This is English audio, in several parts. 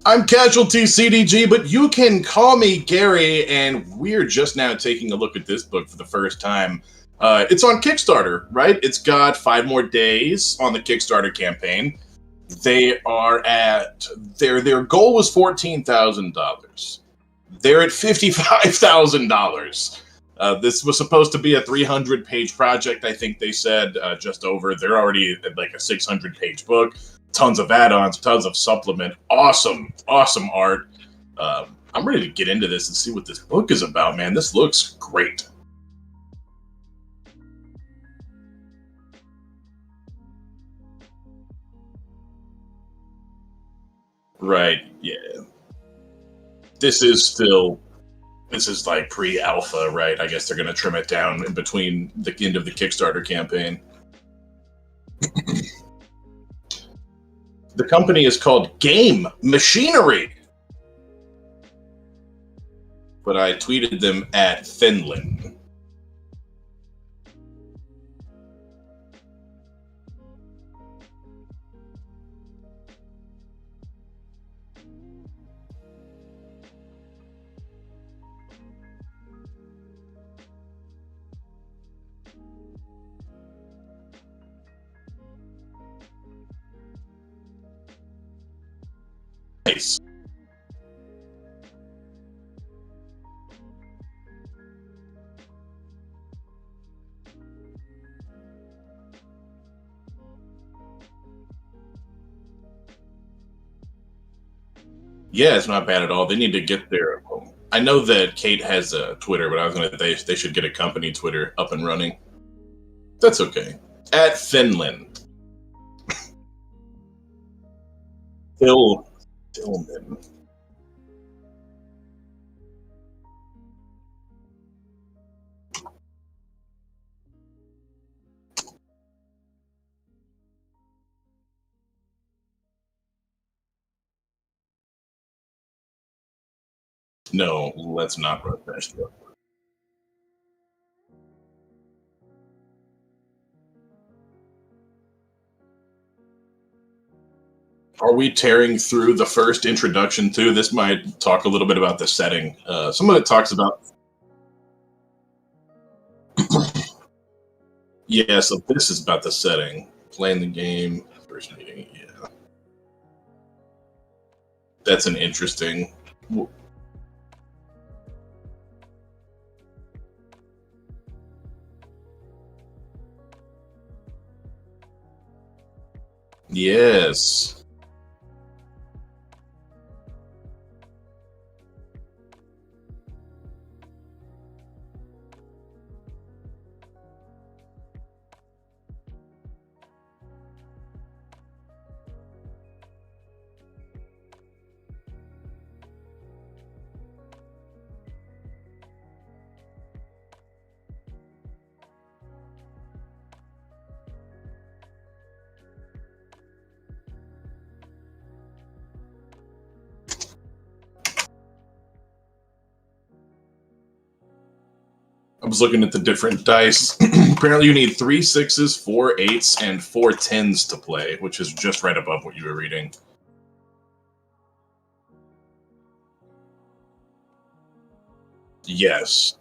I'm Casualty CDG, but you can call me Gary, and we're just now taking a look at this book for the first time. It's on Kickstarter, right? It's got 5 more days on the Kickstarter campaign. They are at their goal was $14,000. They're at $55,000. This was supposed to be a 300-page project, I think they said, just over. They're already at like a 600-page book. Tons of add-ons, tons of supplement. Awesome art. I'm ready to get into this and see what this book is about, man. This looks great. Right, yeah. This is like pre-alpha, right? I guess they're going to trim it down in between the end of the Kickstarter campaign. The company is called Game Machinery. But I tweeted them at Finland. Nice. Yeah, it's not bad at all. They need to get their. I know that Kate has a Twitter, but I was gonna. They should get a company Twitter up and running. That's okay. At Finland. Tillman. No, let's not finish the book. Are we tearing through the first introduction too? This might talk a little bit about the setting. Some of it talks about. Yeah, so this is about the setting. Playing the game, first meeting. Yeah, that's an interesting. Yes. I was looking at the different dice. Apparently, you need 3 6s, 4 8s, and 4 10s to play, which is just right above what you were reading. Yes.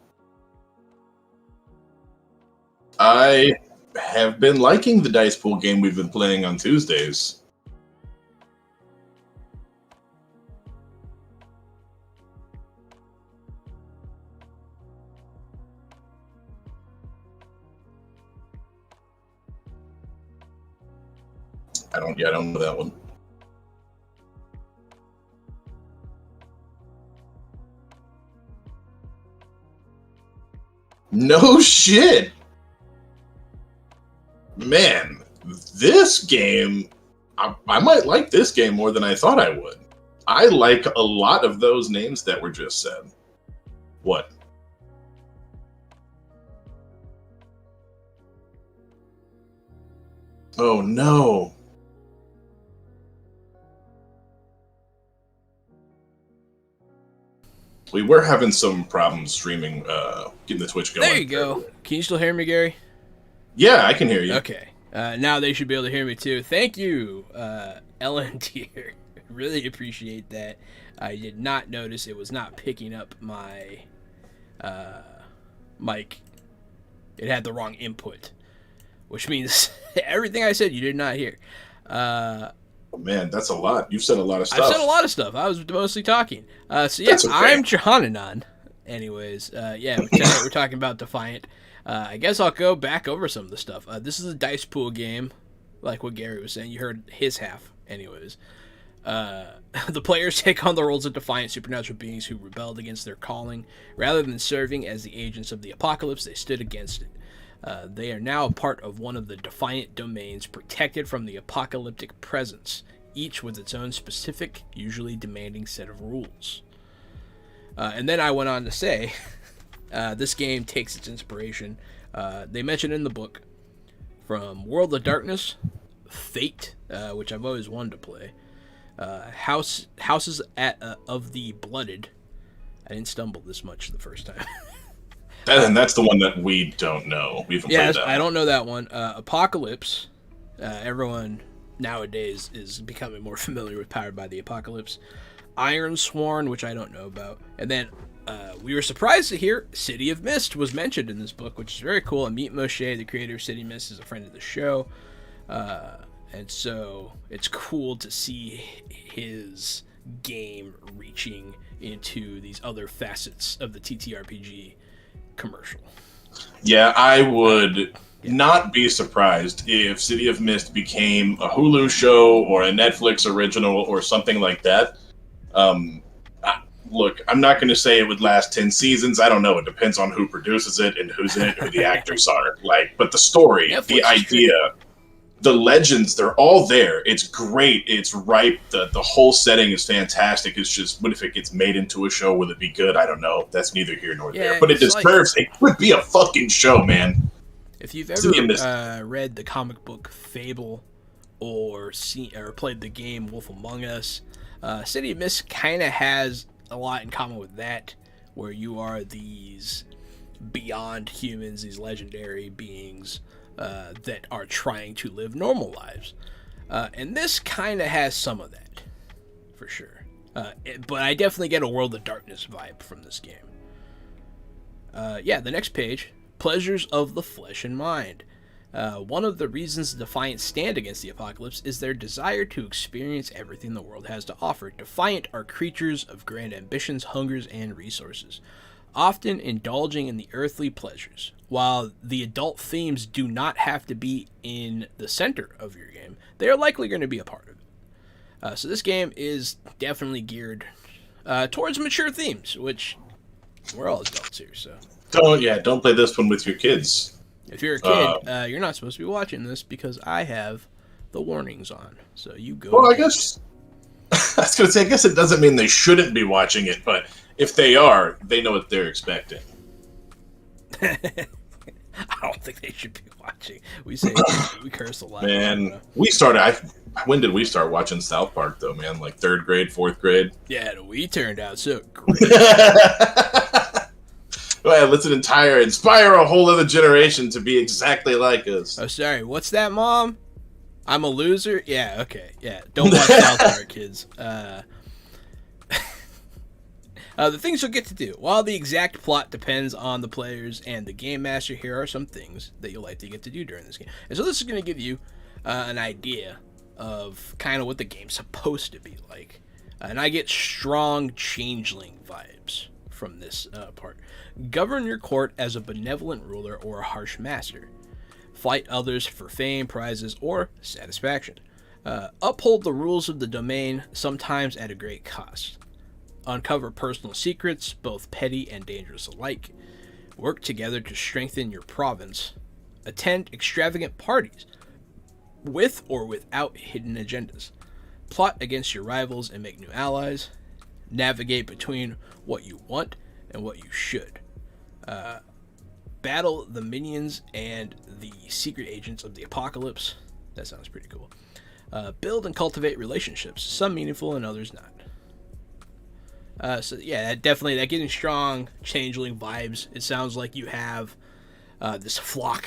I have been liking the dice pool game we've been playing on Tuesdays. I don't know that one. No shit. Man, this game, I might like this game more than I thought I would. I like a lot of those names that were just said. What? Oh no. We were having some problems streaming, getting the Twitch going. There you go. Can you still hear me, Gary? Yeah, I can hear you. Okay. Now they should be able to hear me too. Thank you, Ellen Tier. really appreciate that. I did not notice it was not picking up my mic. It had the wrong input, which means everything I said you did not hear. Oh, man, that's a lot. You've said a lot of stuff. I've said a lot of stuff. I was mostly talking. So yeah, That's okay. I'm Johananon. Anyways, yeah, tonight we're talking about Defiant. I guess I'll go back over some of the stuff. This is a dice pool game, like what Gary was saying. You heard his half. Anyways, the players take on the roles of defiant supernatural beings who rebelled against their calling. Rather than serving as the agents of the apocalypse, they stood against it. They are now a part of one of the Defiant domains protected from the apocalyptic presence, each with its own specific, usually demanding set of rules. And then I went on to say, this game takes its inspiration, they mentioned in the book, from World of Darkness, Fate, which I've always wanted to play, Houses of the Blooded. I didn't stumble this much the first time. And that's the one that we don't know. We haven't played that. I don't know that one. Apocalypse. Everyone nowadays is becoming more familiar with Powered by the Apocalypse. Iron Sworn, which I don't know about. And then we were surprised to hear City of Mist was mentioned in this book, which is very cool. Amit Moshe, the creator of City of Mist, is a friend of the show. And so it's cool to see his game reaching into these other facets of the TTRPG commercial. Yeah, I would not be surprised if City of Mist became a Hulu show or a Netflix original or something like that. Look, I'm not going to say it would last 10 seasons. I don't know. It depends on who produces it and who's in it, who the actors are. But the story, Netflix, the idea, the legends, they're all there. It's great. It's ripe. The whole setting is fantastic. It's just, what if it gets made into a show? Will it be good? I don't know. That's neither here nor there. But it deserves, it would be a fucking show, man. If you've ever read the comic book Fable or played the game Wolf Among Us, City of Mist kind of has a lot in common with that, where you are these beyond humans, these legendary beings that are trying to live normal lives. And this kind of has some of that, for sure. But I definitely get a World of Darkness vibe from this game. The next page, Pleasures of the Flesh and Mind. One of the reasons the Defiant stand against the apocalypse is their desire to experience everything the world has to offer. Defiant are creatures of grand ambitions, hungers, and resources, often indulging in the earthly pleasures. While the adult themes do not have to be in the center of your game, they are likely going to be a part of it. So this game is definitely geared towards mature themes, which we're all adults here, so. Don't play this one with your kids. If you're a kid, you're not supposed to be watching this because I have the warnings on. So you go. Well, I guess I was going to say, I guess it doesn't mean they shouldn't be watching it, but if they are, they know what they're expecting. I don't think they should be watching. We curse a lot. Man, when did we start watching South Park, though, man? Like 3rd grade, 4th grade? Yeah, we turned out so great. Well, let's inspire a whole other generation to be exactly like us. Oh, sorry. What's that, Mom? I'm a loser? Yeah, okay. Yeah, don't watch South Park, kids. The things you'll get to do. While the exact plot depends on the players and the game master, here are some things that you'll likely get to do during this game. And so this is going to give you an idea of kind of what the game's supposed to be like. And I get strong changeling vibes from this part. Govern your court as a benevolent ruler or a harsh master. Fight others for fame, prizes, or satisfaction. Uphold the rules of the domain, sometimes at a great cost. Uncover personal secrets, both petty and dangerous alike. Work together to strengthen your province. Attend extravagant parties, with or without hidden agendas. Plot against your rivals and make new allies. Navigate between what you want and what you should. Battle the minions and the secret agents of the apocalypse. That sounds pretty cool. Build and cultivate relationships, some meaningful and others not. That getting strong changeling vibes. It sounds like you have this flock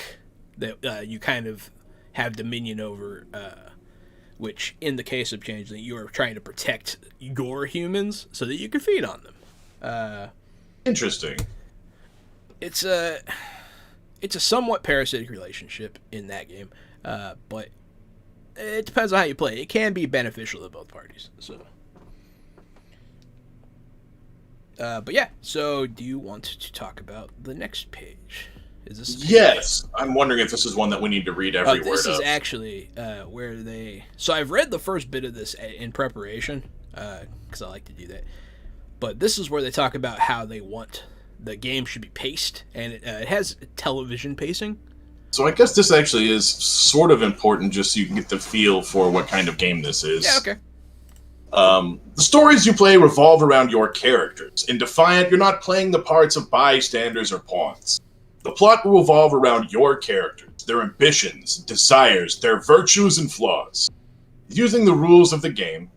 that you kind of have dominion over which in the case of Changeling, you are trying to protect your humans so that you can feed on them. Interesting. It's a somewhat parasitic relationship in that game, but it depends on how you play. It can be beneficial to both parties. So, but yeah. So, do you want to talk about the next page? Is this? Yes, I'm wondering if this is one that we need to read every word of. This is actually where they. So I've read the first bit of this in preparation because I like to do that. But this is where they talk about how they want the game should be paced, and it has television pacing. So I guess this actually is sort of important, just so you can get the feel for what kind of game this is. Yeah. Okay. The stories you play revolve around your characters. In Defiant, you're not playing the parts of bystanders or pawns. The plot will revolve around your characters, their ambitions, desires, their virtues and flaws. Using the rules of the game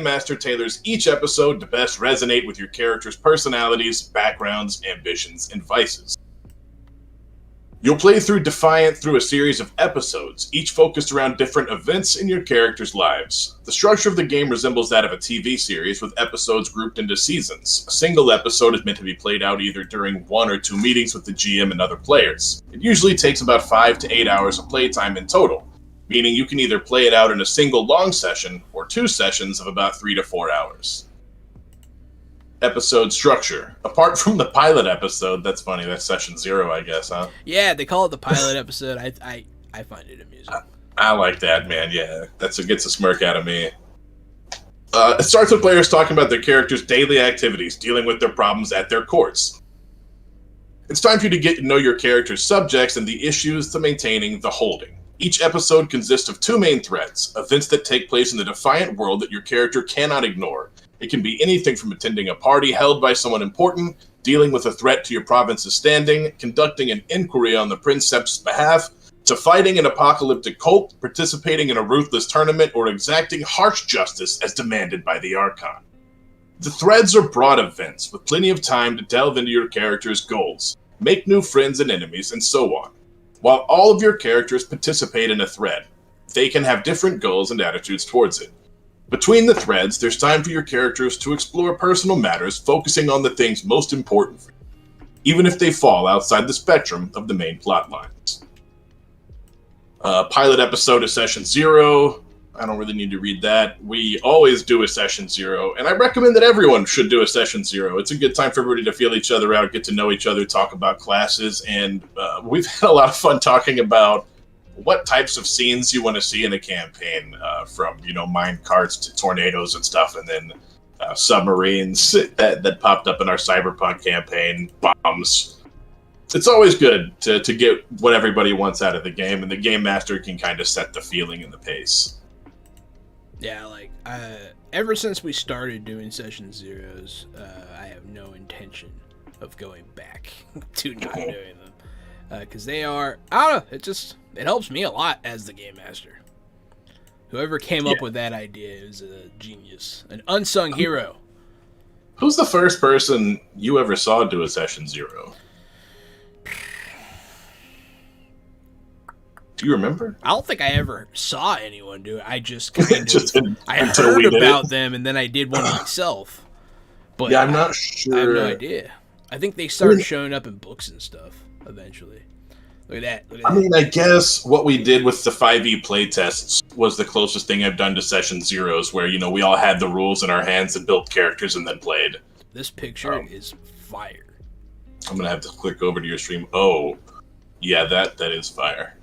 master tailors each episode to best resonate with your characters' personalities, backgrounds, ambitions, and vices. You'll play through Defiant through a series of episodes, each focused around different events in your characters' lives. The structure of the game resembles that of a TV series, with episodes grouped into seasons. A single episode is meant to be played out either during 1 or 2 meetings with the GM and other players. It usually takes about 5 to 8 hours of playtime in total, meaning you can either play it out in a single long session or 2 sessions of about 3 to 4 hours. Episode structure. Apart from the pilot episode, that's funny, that's session 0, I guess, huh? Yeah, they call it the pilot episode. I find it amusing. I like that, man, yeah. It gets a smirk out of me. It starts with players talking about their characters' daily activities, dealing with their problems at their courts. It's time for you to get to know your character's subjects and the issues to maintaining the holding. Each episode consists of 2 main threads, events that take place in the Defiant world that your character cannot ignore. It can be anything from attending a party held by someone important, dealing with a threat to your province's standing, conducting an inquiry on the Princep's behalf, to fighting an apocalyptic cult, participating in a ruthless tournament, or exacting harsh justice as demanded by the Archon. The threads are broad events, with plenty of time to delve into your character's goals, make new friends and enemies, and so on. While all of your characters participate in a thread, they can have different goals and attitudes towards it. Between the threads, there's time for your characters to explore personal matters, focusing on the things most important for you, even if they fall outside the spectrum of the main plot lines. Pilot episode is session 0. I don't really need to read that. We always do a session 0, and I recommend that everyone should do a session 0. It's a good time for everybody to feel each other out, get to know each other, talk about classes, and we've had a lot of fun talking about what types of scenes you want to see in a campaign, from, mine carts to tornadoes and stuff, and then submarines that popped up in our Cyberpunk campaign, bombs. It's always good to get what everybody wants out of the game, and the game master can kind of set the feeling and the pace. Yeah, ever since we started doing session 0s, I have no intention of going back to not doing them. Because they are, I don't know, it helps me a lot as the game master. Whoever came up with that idea is a genius, an unsung hero. Who's the first person you ever saw do a session 0? Do you remember? I don't think I ever saw anyone do it. I just kind of I heard about them, and then I did one myself. But yeah, I'm not sure. I have no idea. I think they started showing up in books and stuff eventually. Look at that. I mean, I guess what we did with the 5e playtests was the closest thing I've done to session 0s, where, we all had the rules in our hands and built characters and then played. This picture is fire. I'm going to have to click over to your stream. Oh, yeah, that is fire.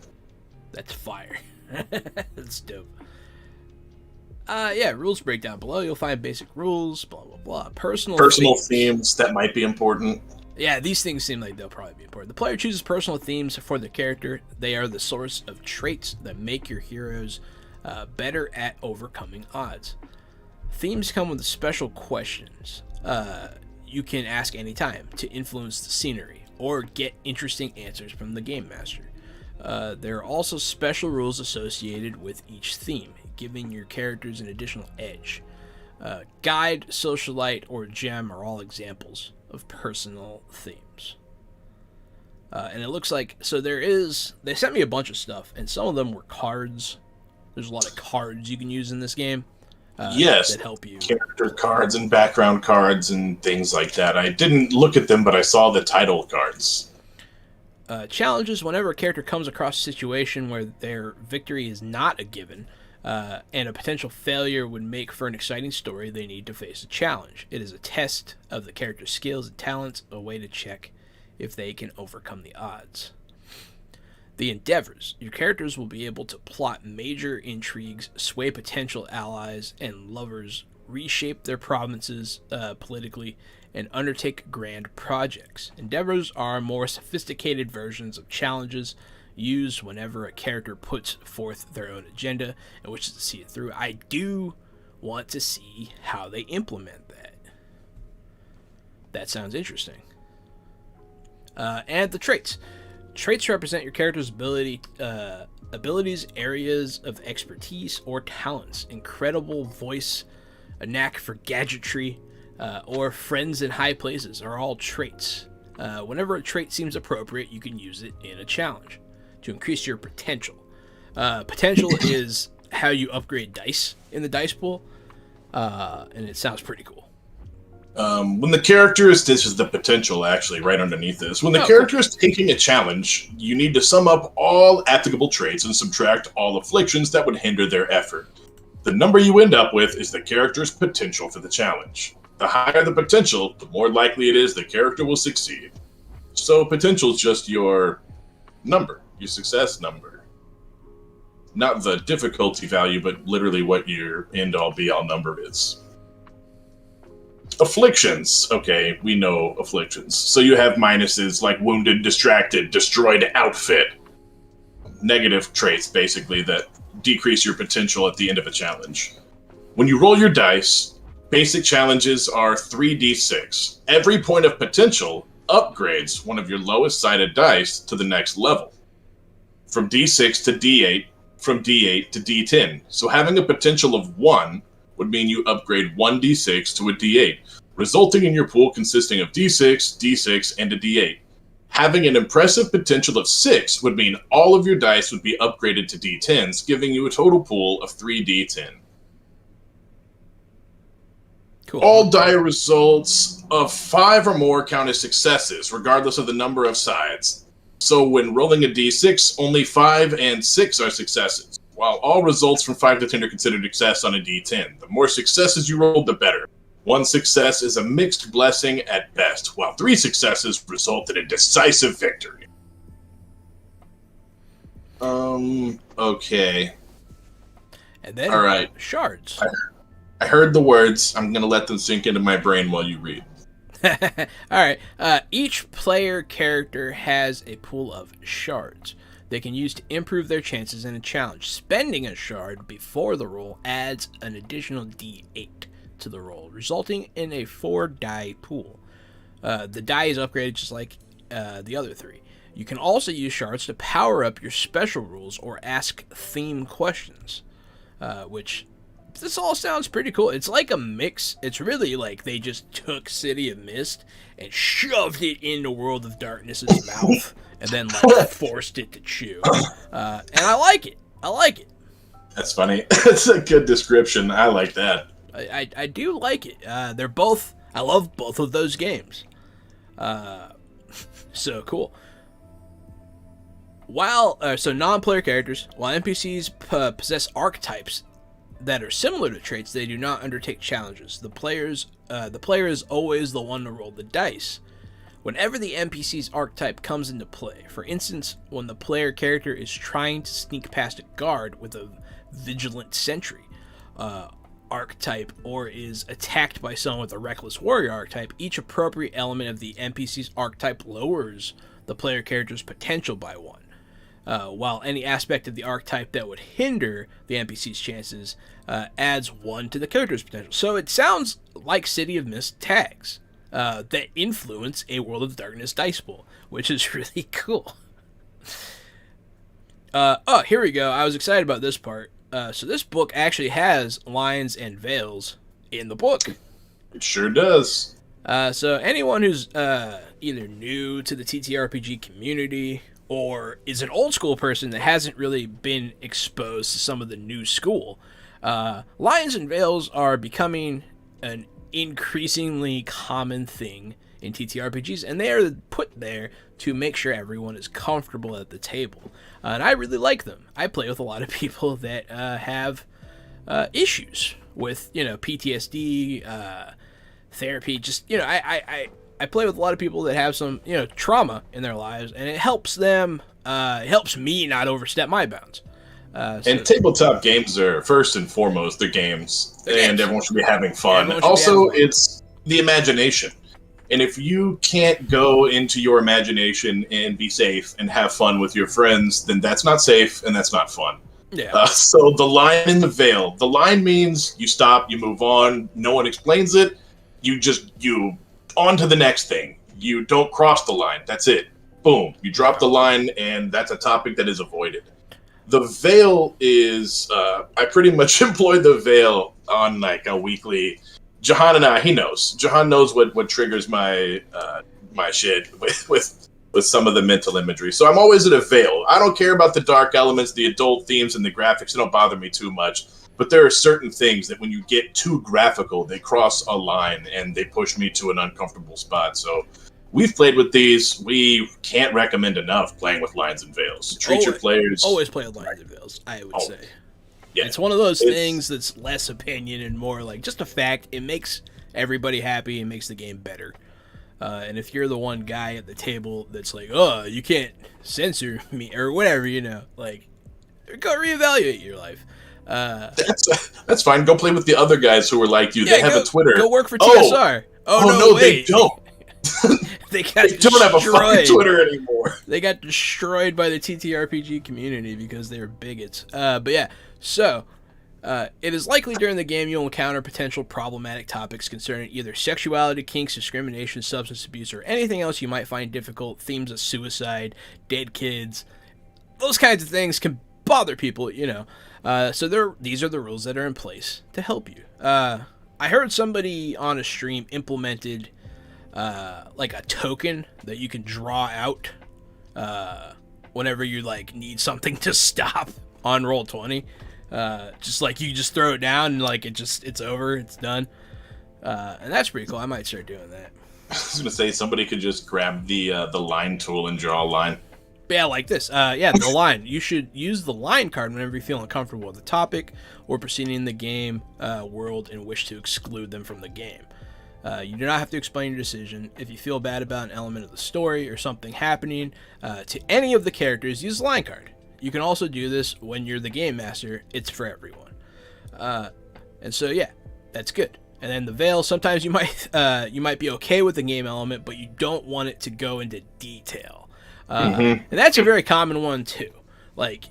That's fire. That's dope. Yeah, rules breakdown below. You'll find basic rules, blah, blah, blah. Personal themes that might be important. Yeah, these things seem like they'll probably be important. The player chooses personal themes for their character. They are the source of traits that make your heroes better at overcoming odds. Themes come with special questions you can ask anytime to influence the scenery or get interesting answers from the game master. There are also special rules associated with each theme, giving your characters an additional edge. Guide, socialite, or gem are all examples of personal themes. And it looks like, they sent me a bunch of stuff, and some of them were cards, There's a lot of cards you can use in this game. Yes, that help you. Character cards and background cards and things like that. I didn't look at them, but I saw the title cards. Challenges: whenever a character comes across a situation where their victory is not a given, and a potential failure would make for an exciting story, they need to face a challenge. It is a test of the character's skills and talents, a way to check if they can overcome the odds. The endeavors: your characters will be able to plot major intrigues, sway potential allies and lovers, reshape their provinces politically, and undertake grand projects. Endeavors are more sophisticated versions of challenges used whenever a character puts forth their own agenda and wishes to see it through. I do want to see how they implement that. That sounds interesting. And the traits. Traits represent your character's abilities, areas of expertise, or talents. Incredible voice, a knack for gadgetry, or friends in high places are all traits. Whenever a trait seems appropriate, you can use it in a challenge to increase your potential. Potential is how you upgrade dice in the dice pool, and it sounds pretty cool. When the character is, this is the potential actually right underneath this. When the character is taking a challenge, you need to sum up all applicable traits and subtract all afflictions that would hinder their effort. The number you end up with is the character's potential for the challenge. The higher the potential, the more likely it is the character will succeed. So potential is just your number, your success number. Not the difficulty value, but literally what your end-all be-all number is. Afflictions. Okay, we know afflictions. So you have minuses like wounded, distracted, destroyed outfit. Negative traits, basically, that decrease your potential at the end of a challenge. When you roll your dice, basic challenges are 3d6. Every point of potential upgrades one of your lowest sided dice to the next level. From d6 to d8, from d8 to d10. So having a potential of 1 would mean you upgrade 1d6 to a d8, resulting in your pool consisting of d6, d6, and a d8. Having an impressive potential of 6 would mean all of your dice would be upgraded to d10s, giving you a total pool of 3d10. Cool. All die results of 5 or more count as successes, regardless of the number of sides. So when rolling a d6, only 5 and 6 are successes, while all results from 5 to 10 are considered success on a d10. The more successes you roll, the better. 1 success is a mixed blessing at best, while 3 successes result in a decisive victory. Okay. And then, all right. Shards. I heard the words. I'm going to let them sink into my brain while you read. Alright. Each player character has a pool of shards they can use to improve their chances in a challenge. Spending a shard before the roll adds an additional d8 to the roll, resulting in a 4-die pool. The die is upgraded just like the other 3. You can also use shards to power up your special rules or ask theme questions, which this all sounds pretty cool. It's like a mix. It's really like they just took City of Mist and shoved it into World of Darkness's mouth and then like forced it to chew. And I like it. I like it. That's funny. That's a good description. I like that. I do like it. They're both. I love both of those games. So cool. So non-player characters, while NPCs possess archetypes that are similar to traits, they do not undertake challenges. The player is always the one to roll the dice. Whenever the NPC's archetype comes into play, for instance, when the player character is trying to sneak past a guard with a vigilant sentry archetype, or is attacked by someone with a reckless warrior archetype, each appropriate element of the NPC's archetype lowers the player character's potential by 1. While any aspect of the archetype that would hinder the NPC's chances adds 1 to the character's potential. So it sounds like City of Mist tags that influence a World of Darkness dice pool, which is really cool. Here we go. I was excited about this part. So this book actually has lines and veils in the book. It sure does. So anyone who's either new to the TTRPG community or is an old school person that hasn't really been exposed to some of the new school. Lions and Veils are becoming an increasingly common thing in TTRPGs, and they are put there to make sure everyone is comfortable at the table. And I really like them. I play with a lot of people that have issues with, PTSD, therapy. Just, I play with a lot of people that have some, trauma in their lives, and it helps them. It helps me not overstep my bounds. And tabletop games are first and foremost they're games, and everyone should be having fun. Also, it's the imagination. And if you can't go into your imagination and be safe and have fun with your friends, then that's not safe and that's not fun. Yeah. So the line in the veil. The line means you stop, you move on. No one explains it. You on to the next thing. You don't cross the line. That's it. Boom. You drop the line, and that's a topic that is avoided. The veil is, I pretty much employ the veil on like a weekly. Jahan and I, he knows. Jahan knows what triggers my my shit with some of the mental imagery. So I'm always at a veil. I don't care about the dark elements, the adult themes, and the graphics. They don't bother me too much. But there are certain things that when you get too graphical, they cross a line and they push me to an uncomfortable spot. So we've played with these. We can't recommend enough playing with Lines and Veils. Treat your players. Always play with Lines and Veils, I would say. Yeah, it's one of those things that's less opinion and more like just a fact. It makes everybody happy and makes the game better. And if you're the one guy at the table that's like, oh, you can't censor me or whatever, like, go reevaluate your life. That's fine. Go play with the other guys who are like you. They have a Twitter. Go work for TSR. No, they don't. They don't have a fucking Twitter anymore. They got destroyed by the TTRPG community because they were bigots. But yeah, so it is likely during the game you'll encounter potential problematic topics concerning either sexuality, kinks, discrimination, substance abuse, or anything else you might find difficult. Themes of suicide, dead kids, those kinds of things can bother people, So these are the rules that are in place to help you. I heard somebody on a stream implemented like a token that you can draw out whenever you like need something to stop on Roll20. Just like you just throw it down and like it's over, it's done. And that's pretty cool. I might start doing that. I was gonna say somebody could just grab the line tool and draw a line. Yeah, like this. The line. You should use the line card whenever you feel uncomfortable with the topic or proceeding in the game world and wish to exclude them from the game. You do not have to explain your decision. If you feel bad about an element of the story or something happening to any of the characters, use the line card. You can also do this when you're the game master. It's for everyone. And so, yeah, that's good. And then the veil, sometimes you might be okay with the game element, but you don't want it to go into detail. And that's a very common one, too. Like,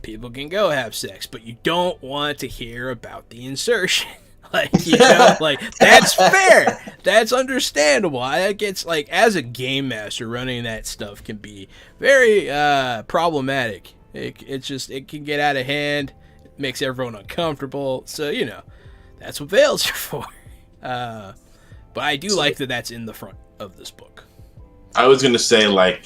people can go have sex, but you don't want to hear about the insertion. Like, that's fair. That's understandable. That gets, like, as a game master, running that stuff can be very problematic. It can get out of hand. It makes everyone uncomfortable. So, that's what veils are for. But I do like that that's in the front of this book. I was going to say, like,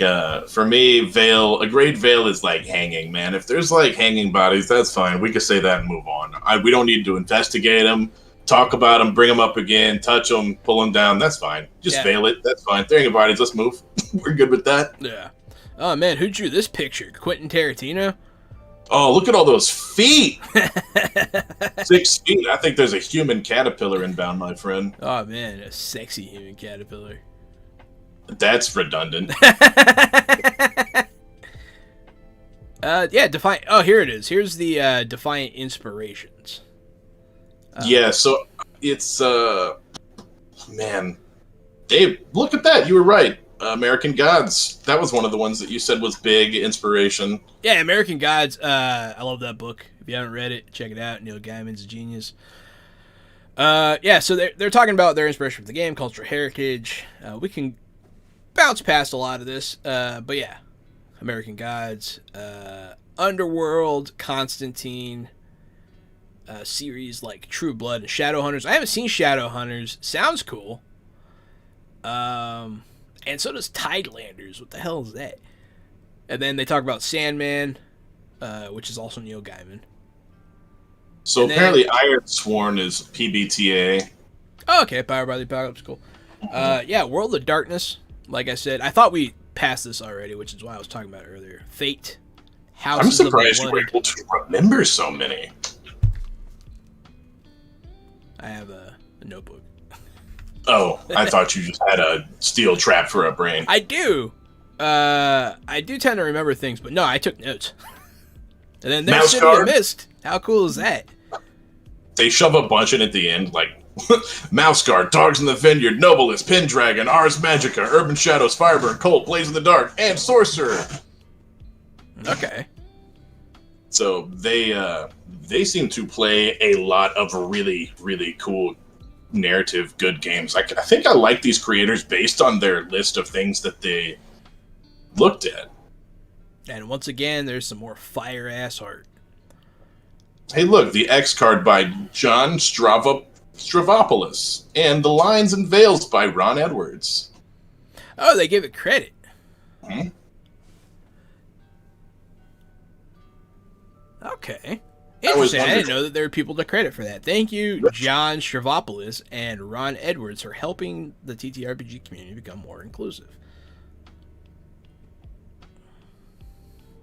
for me, a great veil is like hanging, man. If there's, like, hanging bodies, that's fine. We could say that and move on. We don't need to investigate them, talk about them, bring them up again, touch them, pull them down. That's fine. Just veil it. That's fine. They're hanging bodies. Let's move. We're good with that. Yeah. Oh, man, who drew this picture? Quentin Tarantino? Oh, look at all those feet. 6 feet. I think there's a human caterpillar inbound, my friend. Oh, man, a sexy human caterpillar. That's redundant. Defiant. Oh, here it is. Here's the Defiant inspirations. So it's man, Dave, look at that. You were right. American Gods. That was one of the ones that you said was big inspiration. Yeah, American Gods. I love that book. If you haven't read it, check it out. Neil Gaiman's a genius. So they're talking about their inspiration for the game, cultural heritage. We can bounce past a lot of this, but yeah, American Gods, Underworld, Constantine, series like True Blood and Shadowhunters. I haven't seen Shadowhunters. Sounds cool. And so does Tidelanders. What the hell is that? And then they talk about Sandman, which is also Neil Gaiman. So and apparently Iron Sworn is PBTA. Oh, okay, Powered by the Apocalypse, cool. Yeah, World of Darkness, like I said, I thought we passed this already, which is why I was talking about it earlier. Fate, Houses I'm surprised you were able to remember so many. I have a notebook. Oh, I thought you just had a steel trap for a brain. I do. I do tend to remember things, but no, I took notes. And then there's City of Mist. How cool is that? They shove a bunch in at the end, like Mouse Guard, Dogs in the Vineyard, Nobilis, Pendragon, Ars Magica, Urban Shadows, Firebird, Colt, Blaze in the Dark, and Sorcerer. Okay. So they seem to play a lot of really, really cool narrative good games. I think I like these creators based on their list of things that they looked at. And once again, there's some more fire-ass art. Hey, look, the X card by John Stravopoulos, and the Lines and Veils by Ron Edwards. Oh, they give it credit. Hmm? Okay. Interesting. I didn't know that there were people to credit for that. Thank you, John Stravopoulos and Ron Edwards, for helping the TTRPG community become more inclusive.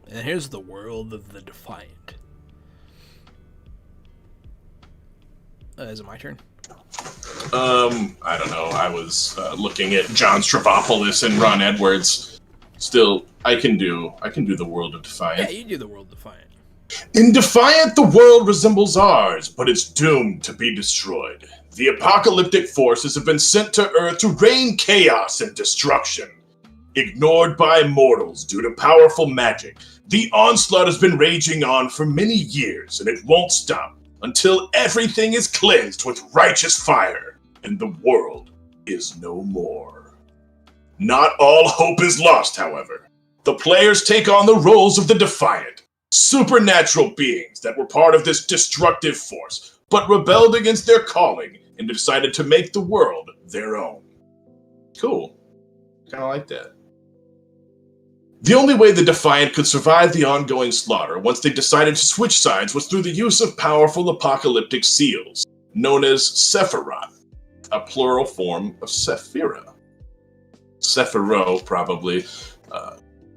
And here's the world of the Defiant. Is it my turn? I don't know. I was looking at John Stravopoulos and Ron Edwards. Still, I can do the world of Defiant. Yeah, you do the world of Defiant. In Defiant, the world resembles ours, but it's doomed to be destroyed. The apocalyptic forces have been sent to Earth to rain chaos and destruction. Ignored by mortals due to powerful magic, the onslaught has been raging on for many years, and it won't stop until everything is cleansed with righteous fire, and the world is no more. Not all hope is lost, however. The players take on the roles of the Defiant, supernatural beings that were part of this destructive force, but rebelled against their calling and decided to make the world their own. Cool. Kind of like that. The only way the Defiant could survive the ongoing slaughter once they decided to switch sides was through the use of powerful apocalyptic seals, known as Sephiroth, a plural form of Sephira. Sephiroth, probably.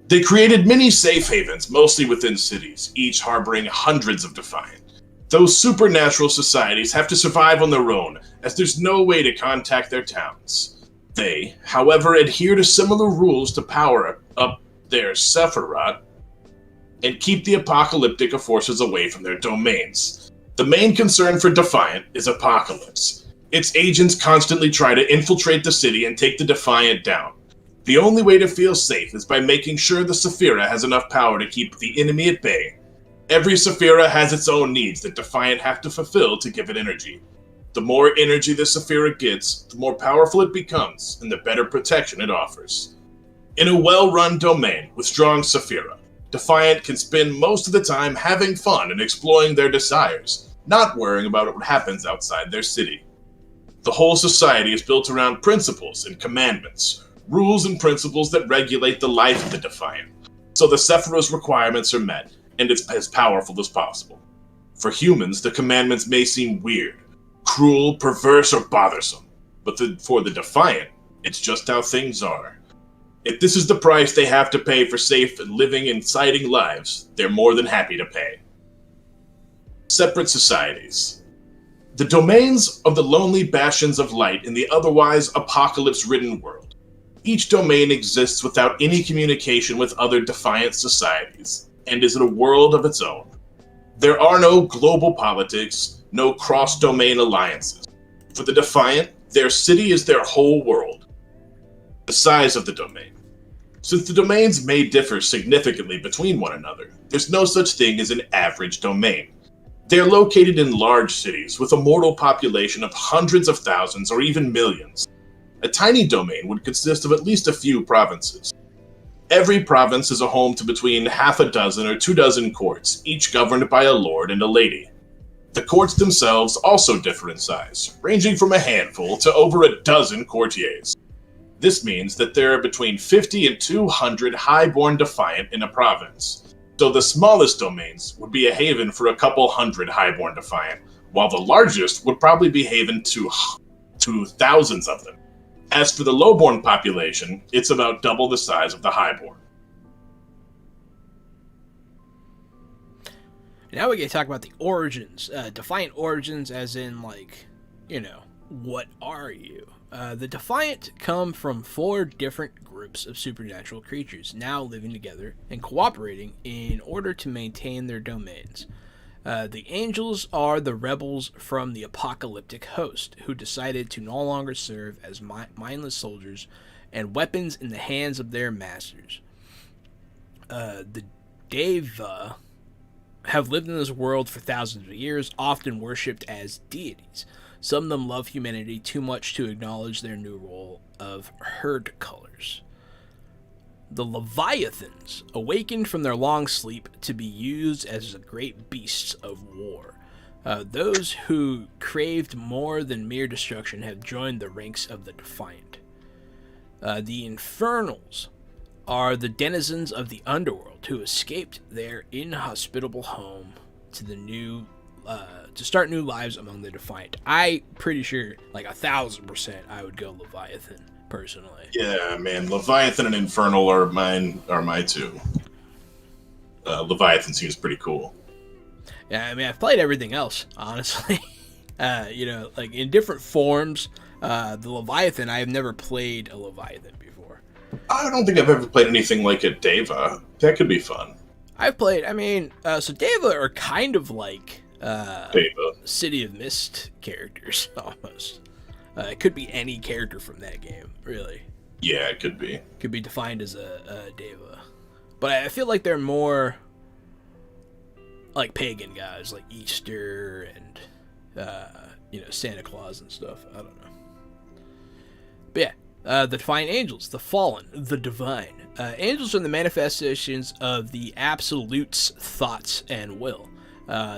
They created many safe havens, mostly within cities, each harboring hundreds of Defiant. Those supernatural societies have to survive on their own, as there's no way to contact their towns. They, however, adhere to similar rules to power up their Sephiroth and keep the apocalyptic forces away from their domains. The main concern for Defiant is Apocalypse. Its agents constantly try to infiltrate the city and take the Defiant down. The only way to feel safe is by making sure the Sephira has enough power to keep the enemy at bay. Every Sephira has its own needs that Defiant have to fulfill to give it energy. The more energy the Sephira gets, the more powerful it becomes, and the better protection it offers. In a well-run domain with strong Sephira, Defiant can spend most of the time having fun and exploring their desires, not worrying about what happens outside their city. The whole society is built around principles and commandments, rules and principles that regulate the life of the Defiant, so the Sephira's requirements are met, and it's as powerful as possible. For humans, the commandments may seem weird, cruel, perverse, or bothersome, but for the Defiant, it's just how things are. If this is the price they have to pay for safe and living and exciting lives, they're more than happy to pay. Separate societies. The domains of the lonely bastions of light in the otherwise apocalypse-ridden world. Each domain exists without any communication with other Defiant societies, and is in a world of its own. There are no global politics, no cross-domain alliances. For the Defiant, their city is their whole world. The size of the domain. Since the domains may differ significantly between one another, there's no such thing as an average domain. They are located in large cities with a mortal population of hundreds of thousands or even millions. A tiny domain would consist of at least a few provinces. Every province is a home to between half a dozen or 24 courts, each governed by a lord and a lady. The courts themselves also differ in size, ranging from a handful to over a dozen courtiers. This means that there are between 50 and 200 highborn Defiant in a province. So the smallest domains would be a haven for a couple hundred highborn Defiant, while the largest would probably be haven to thousands of them. As for the lowborn population, it's about double the size of the highborn. Now we get to talk about the origins. Defiant origins, as in, what are you? The Defiant come from 4 different groups of supernatural creatures, now living together and cooperating in order to maintain their domains. The Angels are the rebels from the apocalyptic host, who decided to no longer serve as mindless soldiers and weapons in the hands of their masters. The Deva have lived in this world for thousands of years, often worshipped as deities. Some of them love humanity too much to acknowledge their new role of herd colors. The Leviathans awakened from their long sleep to be used as the great beasts of war. Those who craved more than mere destruction have joined the ranks of the Defiant. The Infernals are the denizens of the underworld who escaped their inhospitable home to to start new lives among the Defiant. I pretty sure, 1,000%, I would go Leviathan personally. Yeah, man, Leviathan and Infernal are my two. Leviathan seems pretty cool. Yeah, I mean, I've played everything else, honestly. In different forms. The Leviathan, I have never played a Leviathan before. I don't think I've ever played anything like a Deva. That could be fun. I've played, so Deva are kind of like Deva. City of Mist characters, almost. It could be any character from that game, really. Yeah, it could be. Could be defined as a Deva. But I feel like they're more like pagan guys, like Easter and, Santa Claus and stuff. I don't know. But yeah, the Defiant Angels, the Fallen, the Divine. Angels are the manifestations of the Absolute's thoughts and will.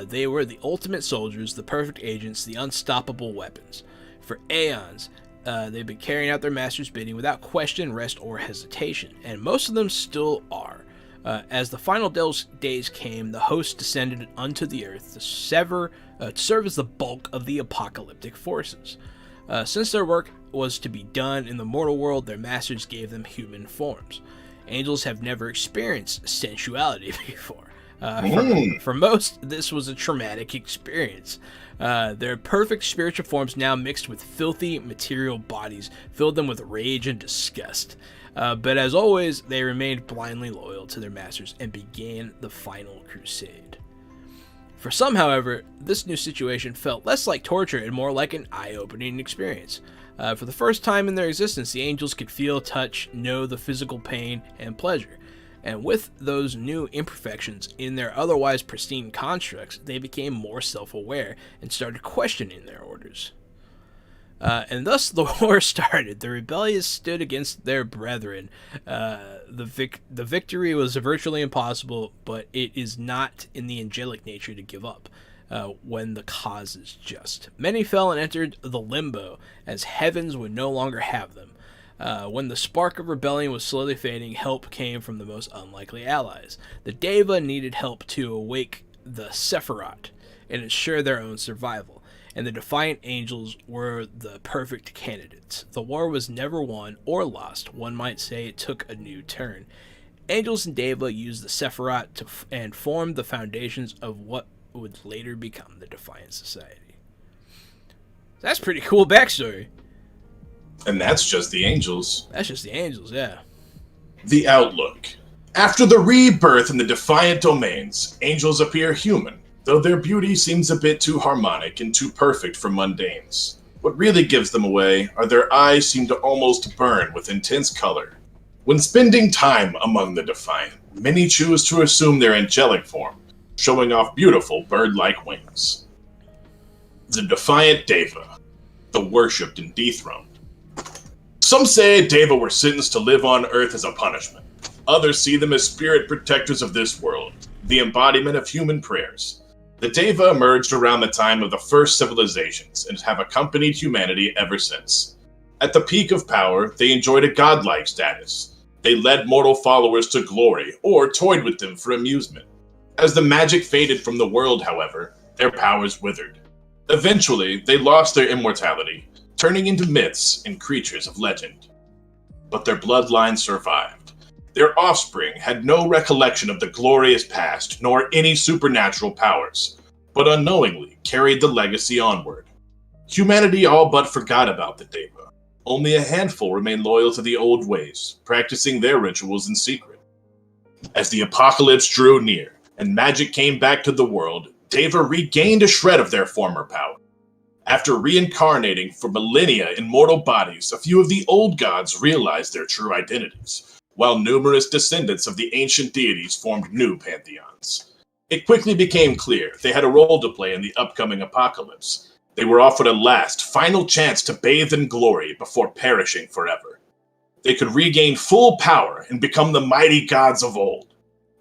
They were the ultimate soldiers, the perfect agents, the unstoppable weapons. For aeons, they've been carrying out their master's bidding without question, rest, or hesitation, and most of them still are. As the final days came, the host descended unto the earth to serve as the bulk of the apocalyptic forces. Since their work was to be done in the mortal world, their masters gave them human forms. Angels have never experienced sensuality before. For most, this was a traumatic experience. Their perfect spiritual forms, now mixed with filthy material bodies, filled them with rage and disgust. But as always, they remained blindly loyal to their masters and began the final crusade. For some, however, this new situation felt less like torture and more like an eye-opening experience. For the first time in their existence, the angels could feel, touch, know the physical pain and pleasure. And with those new imperfections in their otherwise pristine constructs, they became more self-aware and started questioning their orders. And thus the war started. The rebellious stood against their brethren. The victory was virtually impossible, but it is not in the angelic nature to give up when the cause is just. Many fell and entered the limbo, as heavens would no longer have them. When the spark of rebellion was slowly fading, help came from the most unlikely allies. The Deva needed help to awake the Sephiroth and ensure their own survival, and the Defiant Angels were the perfect candidates. The war was never won or lost. One might say it took a new turn. Angels and Deva used the Sephiroth and formed the foundations of what would later become the Defiant Society. That's pretty cool backstory. And that's just the Angels. That's just the Angels, yeah. The Outlook. After the rebirth in the Defiant domains, Angels appear human, though their beauty seems a bit too harmonic and too perfect for mundanes. What really gives them away are their eyes seem to almost burn with intense color. When spending time among the Defiant, many choose to assume their angelic form, showing off beautiful bird-like wings. The Defiant Deva, the worshipped and dethroned. Some say Deva were sentenced to live on Earth as a punishment. Others see them as spirit protectors of this world, the embodiment of human prayers. The Deva emerged around the time of the first civilizations and have accompanied humanity ever since. At the peak of power, they enjoyed a godlike status. They led mortal followers to glory, or toyed with them for amusement. As the magic faded from the world, however, their powers withered. Eventually, they lost their immortality, turning into myths and creatures of legend. But their bloodline survived. Their offspring had no recollection of the glorious past, nor any supernatural powers, but unknowingly carried the legacy onward. Humanity all but forgot about the Deva. Only a handful remained loyal to the old ways, practicing their rituals in secret. As the apocalypse drew near, and magic came back to the world, Deva regained a shred of their former power. After reincarnating for millennia in mortal bodies, a few of the old gods realized their true identities, while numerous descendants of the ancient deities formed new pantheons. It quickly became clear they had a role to play in the upcoming apocalypse. They were offered a last, final chance to bathe in glory before perishing forever. They could regain full power and become the mighty gods of old.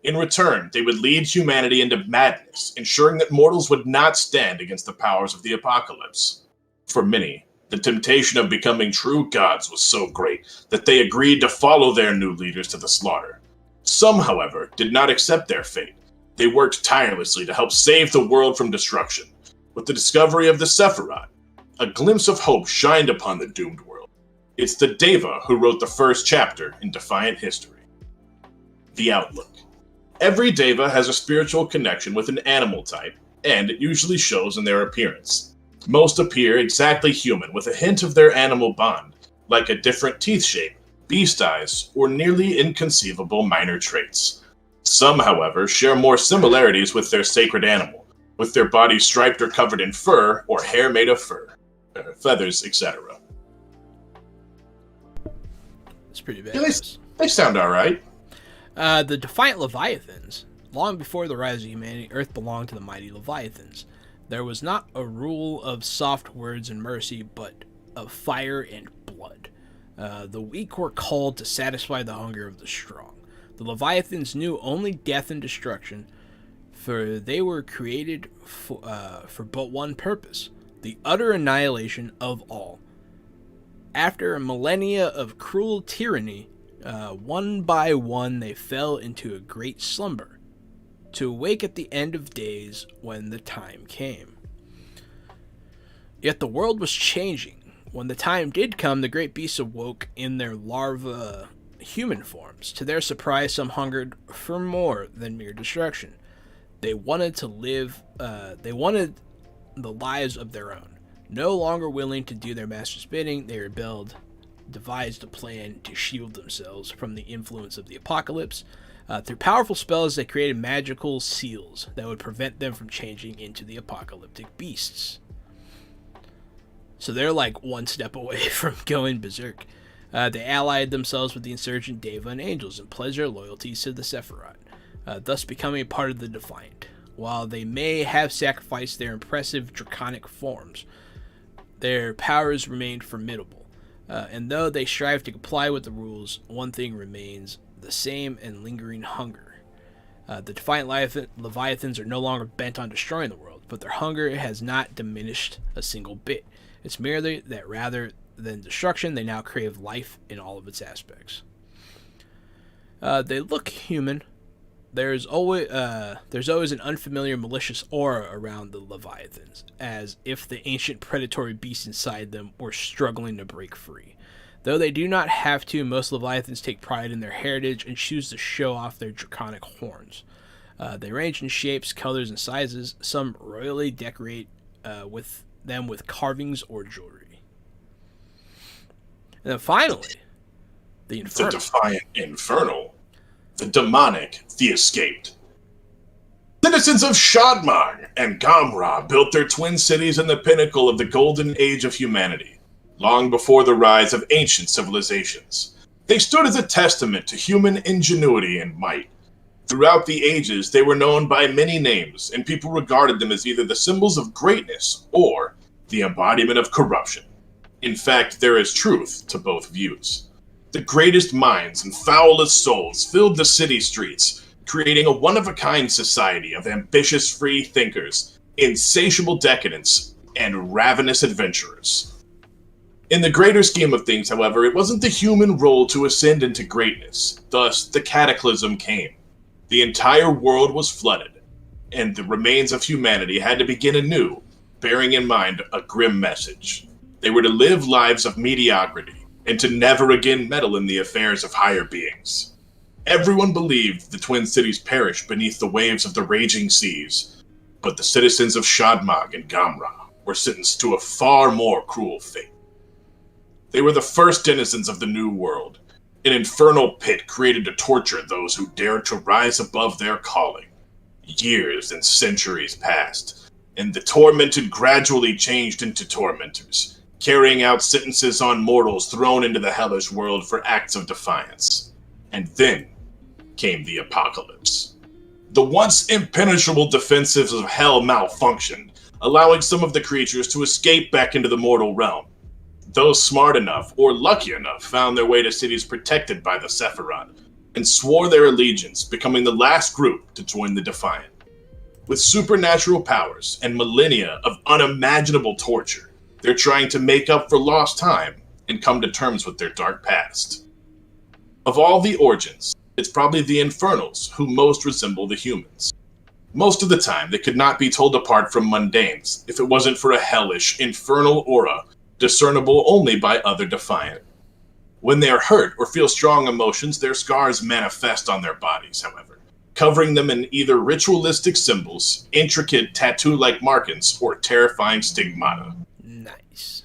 In return, they would lead humanity into madness, ensuring that mortals would not stand against the powers of the apocalypse. For many, the temptation of becoming true gods was so great that they agreed to follow their new leaders to the slaughter. Some, however, did not accept their fate. They worked tirelessly to help save the world from destruction. With the discovery of the Sephiroth, a glimpse of hope shined upon the doomed world. It's the Deva who wrote the first chapter in Defiant history. The Outlook. Every Deva has a spiritual connection with an animal type, and it usually shows in their appearance. Most appear exactly human, with a hint of their animal bond, like a different teeth shape, beast eyes, or nearly inconceivable minor traits. Some, however, share more similarities with their sacred animal, with their bodies striped or covered in fur or hair made of feathers, etc. It's pretty bad. Yeah, they sound alright. The Defiant Leviathans. Long before the rise of humanity, Earth belonged to the mighty Leviathans. There was not a rule of soft words and mercy, but of fire and blood. The weak were called to satisfy the hunger of the strong. The Leviathans knew only death and destruction, for they were created for but one purpose, the utter annihilation of all. After a millennia of cruel tyranny, one by one they fell into a great slumber, to awake at the end of days when the time came. Yet the world was changing. When the time did come, the great beasts awoke in their larva human forms. To their surprise, some hungered for more than mere destruction. They wanted to live, they wanted the lives of their own. No longer willing to do their master's bidding, they rebelled, devised a plan to shield themselves from the influence of the apocalypse. Through powerful spells, they created magical seals that would prevent them from changing into the apocalyptic beasts. So they're like one step away from going berserk. They allied themselves with the insurgent Deva and angels and pledged their loyalties to the Sephiroth, thus becoming a part of the Defiant. While they may have sacrificed their impressive draconic forms, their powers remained formidable. And though they strive to comply with the rules, one thing remains the same and lingering hunger. The Defiant Leviathans are no longer bent on destroying the world, but their hunger has not diminished a single bit. It's merely that rather than destruction, they now crave life in all of its aspects. They look human. There's always an unfamiliar malicious aura around the Leviathans, as if the ancient predatory beasts inside them were struggling to break free. Though they do not have to, most Leviathans take pride in their heritage and choose to show off their draconic horns. They range in shapes, colors, and sizes. Some royally decorate with carvings or jewelry. And then finally, the Infernal. The Defiant Infernal. The demonic, the escaped. Citizens of Shadmar and Gamra built their twin cities in the pinnacle of the golden age of humanity, long before the rise of ancient civilizations. They stood as a testament to human ingenuity and might. Throughout the ages, they were known by many names, and people regarded them as either the symbols of greatness or the embodiment of corruption. In fact, there is truth to both views. The greatest minds and foulest souls filled the city streets, creating a one-of-a-kind society of ambitious free thinkers, insatiable decadents, and ravenous adventurers. In the greater scheme of things, however, it wasn't the human role to ascend into greatness. Thus, the cataclysm came. The entire world was flooded, and the remains of humanity had to begin anew, bearing in mind a grim message. They were to live lives of mediocrity, and to never again meddle in the affairs of higher beings. Everyone believed the Twin Cities perished beneath the waves of the raging seas, but the citizens of Shadmag and Gamra were sentenced to a far more cruel fate. They were the first denizens of the New World, an infernal pit created to torture those who dared to rise above their calling. Years and centuries passed, and the tormented gradually changed into tormentors, carrying out sentences on mortals thrown into the hellish world for acts of defiance. And then came the apocalypse. The once impenetrable defenses of hell malfunctioned, allowing some of the creatures to escape back into the mortal realm. Those smart enough, or lucky enough, found their way to cities protected by the Sephiroth, and swore their allegiance, becoming the last group to join the Defiant. With supernatural powers and millennia of unimaginable torture, they're trying to make up for lost time and come to terms with their dark past. Of all the origins, it's probably the Infernals who most resemble the humans. Most of the time, they could not be told apart from mundanes if it wasn't for a hellish, infernal aura discernible only by other Defiant. When they are hurt or feel strong emotions, their scars manifest on their bodies, however, covering them in either ritualistic symbols, intricate tattoo-like markings, or terrifying stigmata. Nice.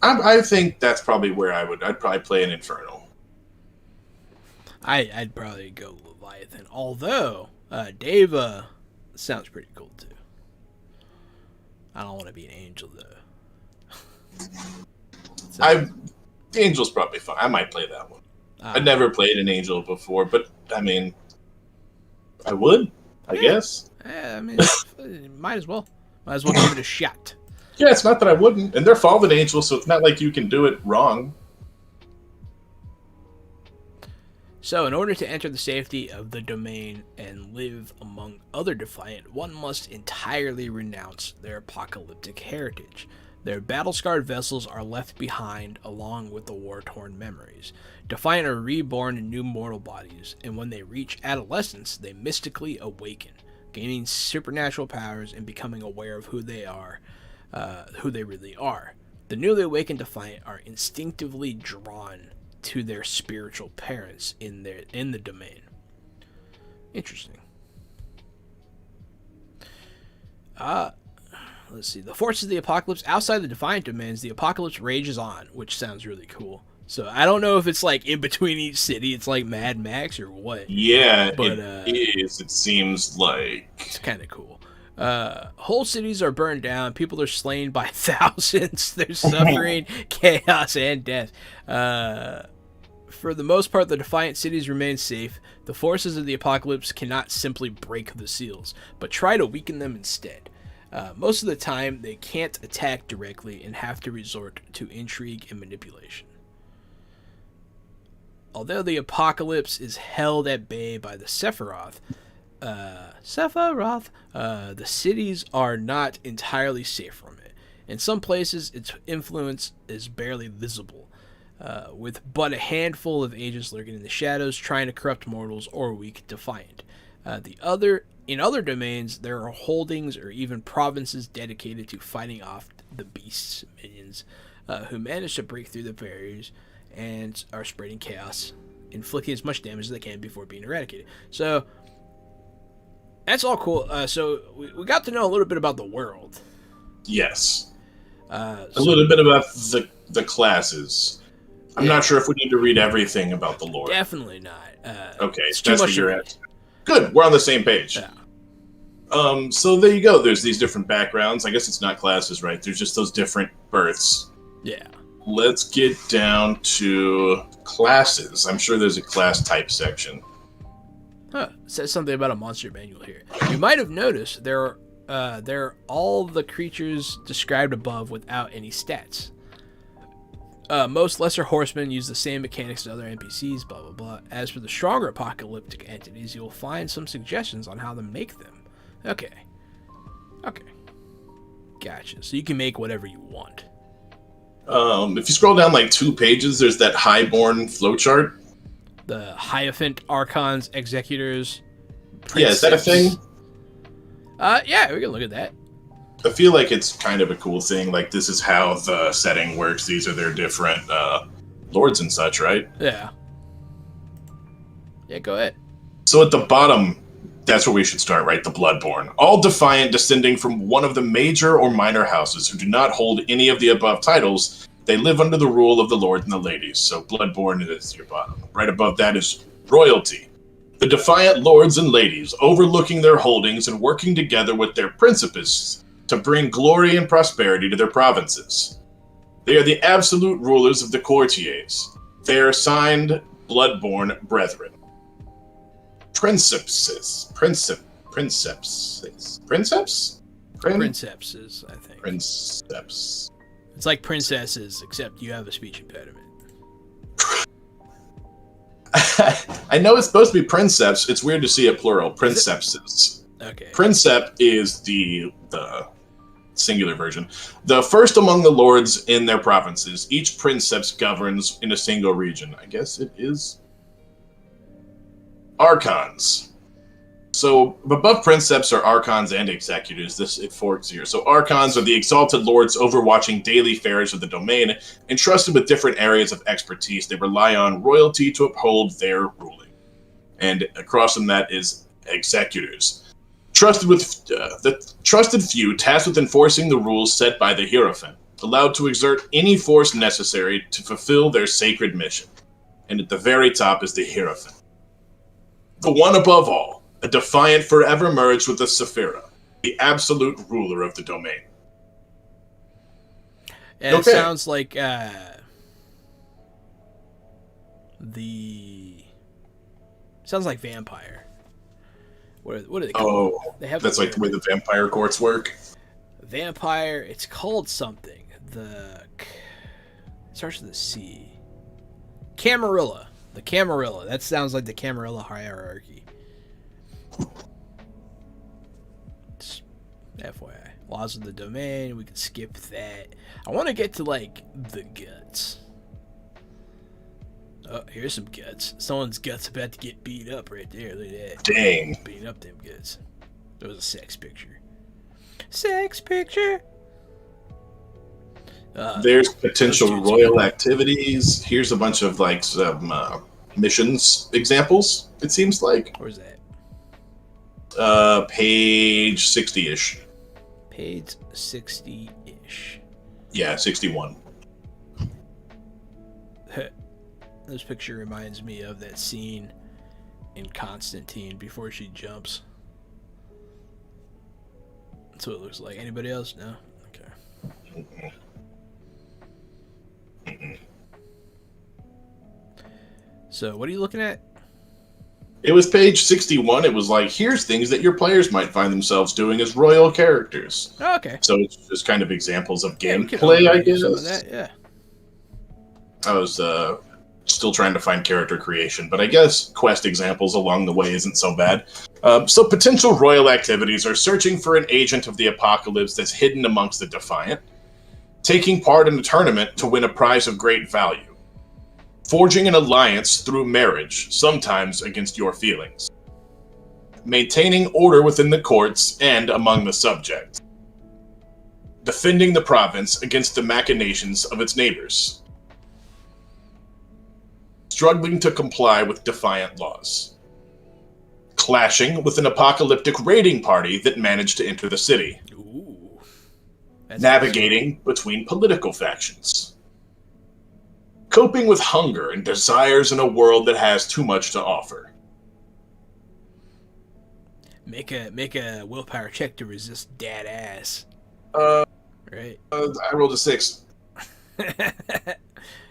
I think that's probably where I'd probably play an Infernal. I'd probably go Leviathan, although Dave sounds pretty cool too. I don't want to be an angel though. The Angel's probably fine. I might play that one. I'd never played an Angel before, but I mean, I would, I guess. I mean, might as well. Might as well give it a shot. Yeah, it's not that I wouldn't, and they're fallen angels, so it's not like you can do it wrong. So, in order to enter the safety of the domain and live among other Defiant, one must entirely renounce their apocalyptic heritage. Their battle-scarred vessels are left behind along with the war-torn memories. Defiant are reborn in new mortal bodies, and when they reach adolescence, they mystically awaken, gaining supernatural powers and becoming aware of who they really are. The newly awakened Defiant are instinctively drawn to their spiritual parents in the domain. Interesting. Let's see. The forces of the apocalypse outside the Defiant domains, the apocalypse rages on, which sounds really cool. So I don't know if it's like in between each city, it's like Mad Max or what. Yeah, but it is. It seems like it's kind of cool. Whole cities are burned down. People are slain by thousands. There's suffering, chaos, and death. For the most part, the Defiant cities remain safe. The forces of the apocalypse cannot simply break the seals, but try to weaken them instead. Most of the time, they can't attack directly and have to resort to intrigue and manipulation. Although the apocalypse is held at bay by the Sephiroth, the cities are not entirely safe from it. In some places, its influence is barely visible, with but a handful of agents lurking in the shadows trying to corrupt mortals or weak Defiant. In other domains, there are holdings or even provinces dedicated to fighting off the beast's minions, who manage to break through the barriers and are spreading chaos, inflicting as much damage as they can before being eradicated. So, that's all cool. So, we got to know a little bit about the world. Yes. A little bit about the classes. I'm not sure if we need to read everything about the lore. Definitely not. Okay, that's what you're at. Good, we're on the same page. Yeah. So there you go. There's these different backgrounds. I guess it's not classes, right? There's just those different births. Yeah. Let's get down to classes. I'm sure there's a class type section. It says something about a monster manual here. You might have noticed there are all the creatures described above without any stats. Most lesser horsemen use the same mechanics as other NPCs, blah, blah, blah. As for the stronger apocalyptic entities, you'll find some suggestions on how to make them. Okay. Gotcha. So you can make whatever you want. If you scroll down like 2 pages, there's that highborn flowchart. The Hierophant, Archons, Executors, Yeah, is that a thing? Yeah, we can look at that. I feel like it's kind of a cool thing. Like, this is how the setting works. These are their different lords and such, right? Yeah. Yeah, go ahead. So at the bottom, that's where we should start, right? The Bloodborne. All Defiant descending from one of the major or minor houses who do not hold any of the above titles. They live under the rule of the lords and the ladies. So Bloodborne is your bottom. Right above that is royalty. The Defiant lords and ladies, overlooking their holdings and working together with their principes to bring glory and prosperity to their provinces. They are the absolute rulers of the courtiers. They are assigned Bloodborne brethren. Princeps, I think. Princeps. It's like princesses, except you have a speech impediment. I know it's supposed to be princeps. It's weird to see it plural. Princepses. Okay. Princep is the singular version. The first among the lords in their provinces. Each princeps governs in a single region. I guess it is Archons. So above princeps are archons and executors. It forks here. So archons are the exalted lords overwatching daily affairs of the domain, entrusted with different areas of expertise. They rely on royalty to uphold their ruling. And across from that is executors, the trusted few tasked with enforcing the rules set by the Hierophant, allowed to exert any force necessary to fulfill their sacred mission. And at the very top is the Hierophant. The one above all, a Defiant forever merged with the Sephira, the absolute ruler of the domain. And okay. It sounds like sounds like vampire. What do they call it? They have that's like the way the vampire courts work. Vampire. It's called something. It starts with a C. Camarilla. The Camarilla. That sounds like the Camarilla hierarchy. Just FYI. Laws of the domain. We can skip that. I want to get to, like, the guts. Oh, here's some guts. Someone's guts about to get beat up right there. Look at that. Dang. Beating up them guts. There was a sex picture. Sex picture? There's potential royal activities. Here's a bunch of, like, some missions examples, it seems like. Where's that? Page 60-ish. Page 60-ish. Yeah, 61. This picture reminds me of that scene in Constantine before she jumps. That's what it looks like. Anybody else? No? Okay. So, what are you looking at? It was page 61. It was like, here's things that your players might find themselves doing as royal characters. Oh, okay. So it's just kind of examples of gameplay, I guess. Some of that, yeah. I was still trying to find character creation, but I guess quest examples along the way isn't so bad. So potential royal activities are searching for an agent of the apocalypse that's hidden amongst the Defiant, taking part in a tournament to win a prize of great value, forging an alliance through marriage, sometimes against your feelings, maintaining order within the courts and among the subjects, defending the province against the machinations of its neighbors, struggling to comply with Defiant laws, clashing with an apocalyptic raiding party that managed to enter the city, navigating between political factions, coping with hunger and desires in a world that has too much to offer. Make a willpower check to resist dad ass. Right. I rolled a 6.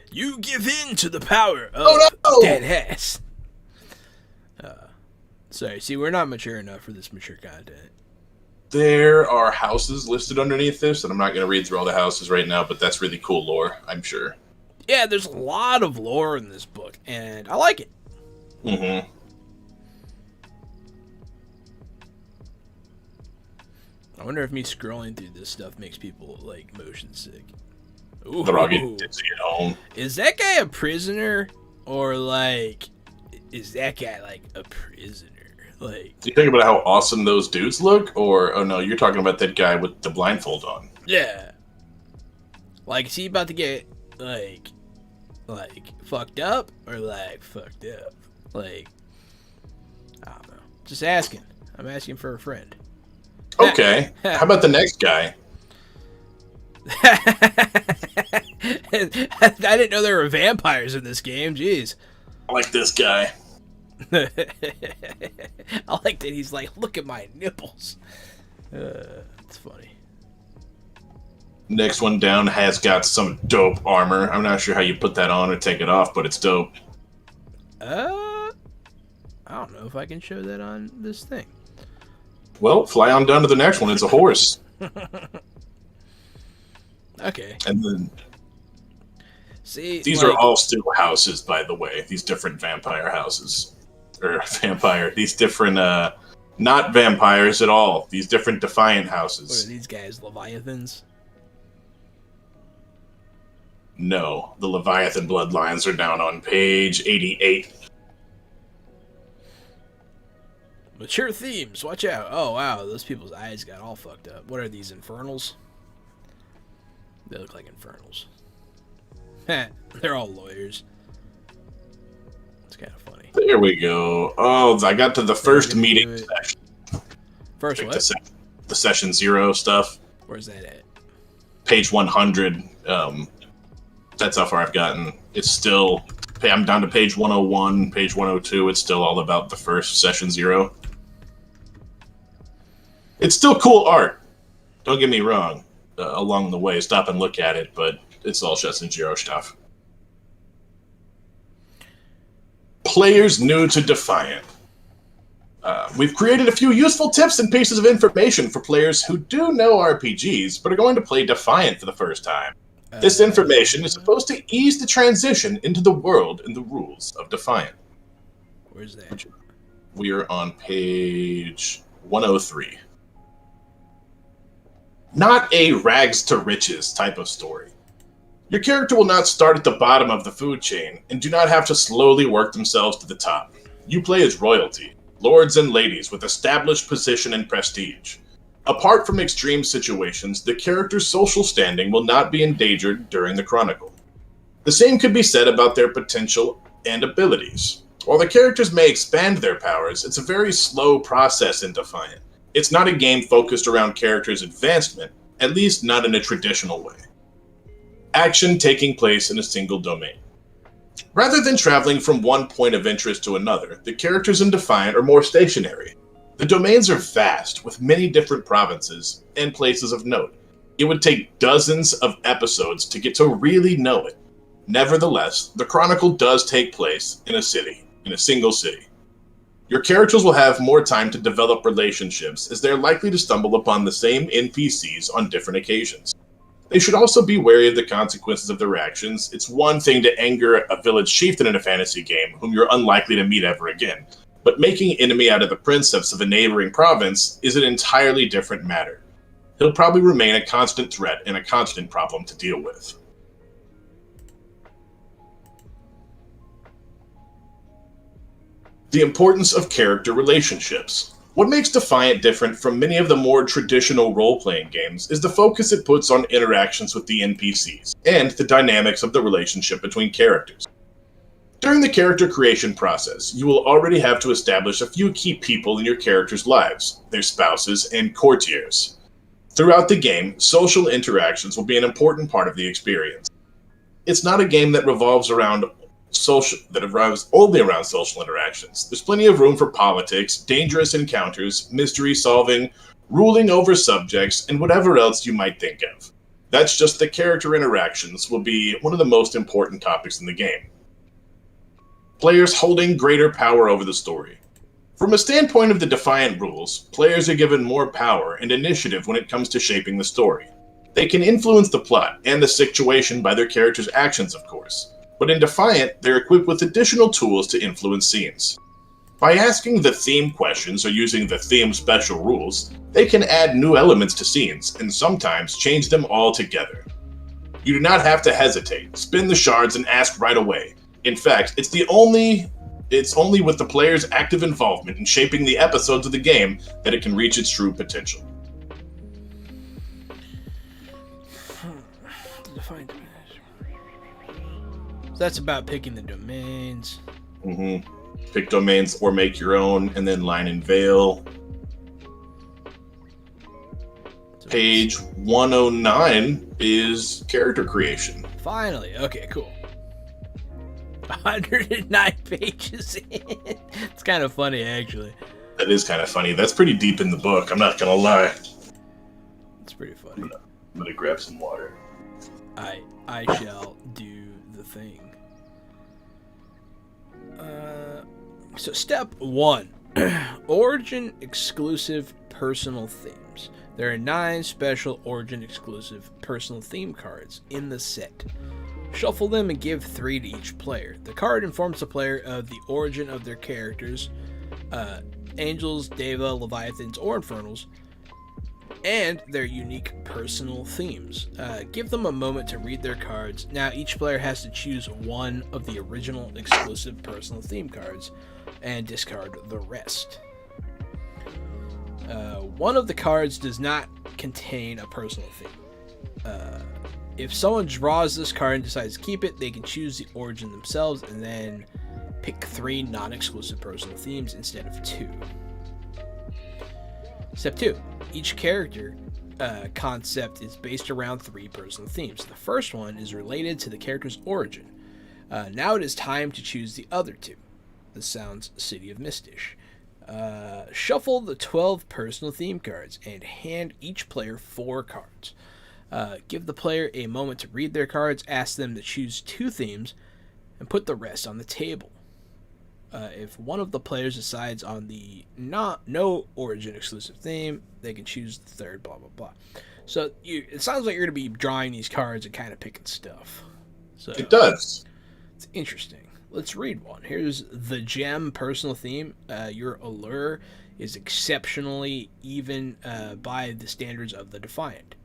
You give in to the power of dead ass. Sorry, see, we're not mature enough for this mature content. There are houses listed underneath this, and I'm not going to read through all the houses right now, but that's really cool lore, I'm sure. Yeah, there's a lot of lore in this book, and I like it. Mm-hmm. I wonder if me scrolling through this stuff makes people, like, motion sick. They're all getting dizzy at home. Is that guy a prisoner, or like, is that guy like a prisoner? Like, do you think about how awesome those dudes look, or oh no, you're talking about that guy with the blindfold on? Yeah. Like, is he about to get like fucked up, or like fucked up? Like, I don't know. Just asking. I'm asking for a friend. Okay. How about the next guy? I didn't know there were vampires in this game. Jeez. I like this guy. I like that he's like, look at my nipples. It's funny. Next one down has got some dope armor. I'm not sure how you put that on or take it off, but it's dope. I don't know if I can show that on this thing. Well, fly on down to the next one. It's a horse. Okay. And then see, these are all still houses, by the way. These different vampire houses. These different, not vampires at all. These different Defiant houses. What are these guys, Leviathans? No, the Leviathan bloodlines are down on page 88. Mature themes, watch out. Oh, wow, those people's eyes got all fucked up. What are these, infernals? They look like infernals. They're all lawyers. It's kind of funny. There we go. Oh, I got to the first meeting session. First what? The session 0 stuff. Where's that at? Page 100. That's how far I've gotten. It's still... I'm down to page 101, page 102. It's still all about the first session 0. It's still cool art. Don't get me wrong. Along the way, stop and look at it, but it's all session 0 stuff. Players new to Defiant. We've created a few useful tips and pieces of information for players who do know RPGs, but are going to play Defiant for the first time. This information is supposed to ease the transition into the world and the rules of Defiant. Where's that? We are on page 103. Not a rags to riches type of story. Your character will not start at the bottom of the food chain and do not have to slowly work themselves to the top. You play as royalty, lords and ladies with established position and prestige. Apart from extreme situations, the character's social standing will not be endangered during the Chronicle. The same could be said about their potential and abilities. While the characters may expand their powers, it's a very slow process in Defiant. It's not a game focused around characters' advancement, at least not in a traditional way. Action taking place in a single domain. Rather than traveling from one point of interest to another, the characters in Defiant are more stationary. The domains are vast, with many different provinces and places of note. It would take dozens of episodes to get to really know it. Nevertheless, the Chronicle does take place in a single city. Your characters will have more time to develop relationships, as they are likely to stumble upon the same NPCs on different occasions. They should also be wary of the consequences of their actions. It's one thing to anger a village chieftain in a fantasy game, whom you're unlikely to meet ever again. But making an enemy out of the princeps of a neighboring province is an entirely different matter. He'll probably remain a constant threat and a constant problem to deal with. The importance of character relationships. What makes Defiant different from many of the more traditional role-playing games is the focus it puts on interactions with the NPCs, and the dynamics of the relationship between characters. During the character creation process, you will already have to establish a few key people in your characters' lives, their spouses and courtiers. Throughout the game, social interactions will be an important part of the experience. It's not a game that revolves only around social interactions. There's plenty of room for politics, dangerous encounters, mystery solving, ruling over subjects, and whatever else you might think of. That's just the character interactions will be one of the most important topics in the game. Players holding greater power over the story. From a standpoint of the Defiant rules, players are given more power and initiative when it comes to shaping the story. They can influence the plot and the situation by their characters' actions, of course. But in Defiant, they're equipped with additional tools to influence scenes. By asking the theme questions or using the theme special rules, they can add new elements to scenes and sometimes change them altogether. You do not have to hesitate. Spin the shards and ask right away. In fact, it's only with the player's active involvement in shaping the episodes of the game that it can reach its true potential. So that's about picking the domains. Mm-hmm. Pick domains or make your own, and then line and veil. Page 109 is character creation. Finally. Okay, cool. 109 pages in. It's kind of funny, actually. That is kind of funny. That's pretty deep in the book, I'm not gonna lie. It's pretty funny. I'm gonna grab some water. I shall do the thing. So step 1. Origin exclusive personal themes. There are 9 special Origin exclusive personal theme cards in the set. Shuffle them and give 3 to each player. The card informs the player of the origin of their characters, angels, deva, leviathans, or infernals, and their unique personal themes. Give them a moment to read their cards. Now each player has to choose one of the original exclusive personal theme cards and discard the rest. One of the cards does not contain a personal theme. If someone draws this card and decides to keep it, they can choose the origin themselves and then pick 3 non-exclusive personal themes instead of 2. Step 2. Each character concept is based around 3 personal themes. The first one is related to the character's origin. Now it is time to choose the other 2. This sounds City of Mistish. Shuffle the 12 personal theme cards and hand each player 4 cards. Give the player a moment to read their cards, ask them to choose 2 themes, and put the rest on the table. If one of the players decides on the no origin exclusive theme, they can choose the third, blah, blah, blah. So it sounds like you're going to be drawing these cards and kind of picking stuff. So it does. It's interesting. Let's read one. Here's the Gem personal theme. Your allure is exceptionally even by the standards of the Defiant.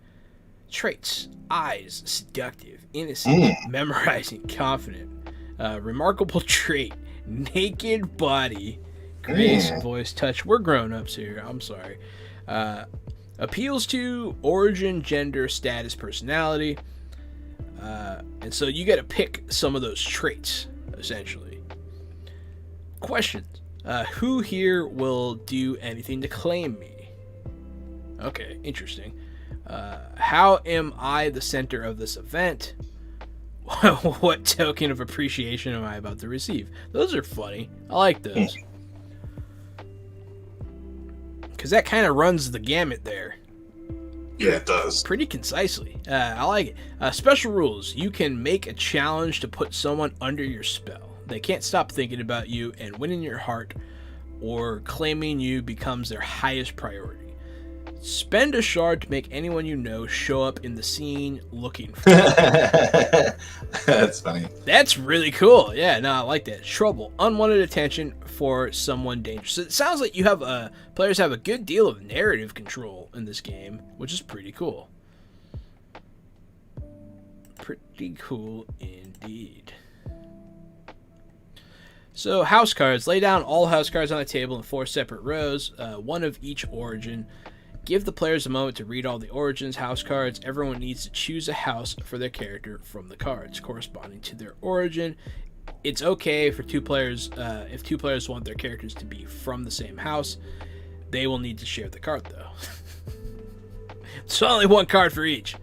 Traits: eyes, seductive, innocent, memorizing, confident. Remarkable trait: naked body, grace, voice, touch. We're grown-ups here. I'm sorry. Appeals to origin, gender, status, personality. And so you got to pick some of those traits, essentially. Questions. Who here will do anything to claim me? Okay, interesting. How am I the center of this event? What token of appreciation am I about to receive? Those are funny. I like those. Because that kind of runs the gamut there. Yeah, it does. Pretty concisely. I like it. Special rules. You can make a challenge to put someone under your spell. They can't stop thinking about you, and winning your heart or claiming you becomes their highest priority. Spend a shard to make anyone you know show up in the scene looking for you. That's funny. That's really cool. Yeah, no, I like that. Trouble. Unwanted attention for someone dangerous. So it sounds like you have players have a good deal of narrative control in this game, which is pretty cool. Pretty cool indeed. So house cards. Lay down all house cards on the table in 4 separate rows, one of each origin. Give the players a moment to read all the origins house cards. Everyone needs to choose a house for their character from the cards corresponding to their origin. It's okay for 2 players, if 2 players want their characters to be from the same house. They will need to share the card, though. So only 1 card for each,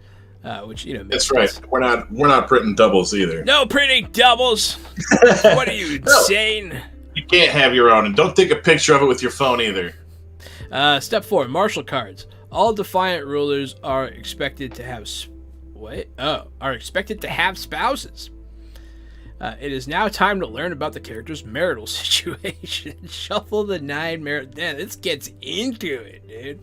which makes That's right. sense. We're not printing doubles either. No printing doubles. What are you, insane? You can't have your own, and don't take a picture of it with your phone either. Step 4, martial cards. All Defiant rulers are expected to have spouses. It is now time to learn about the character's marital situation. Shuffle the 9 marital. Damn, this gets into it, dude.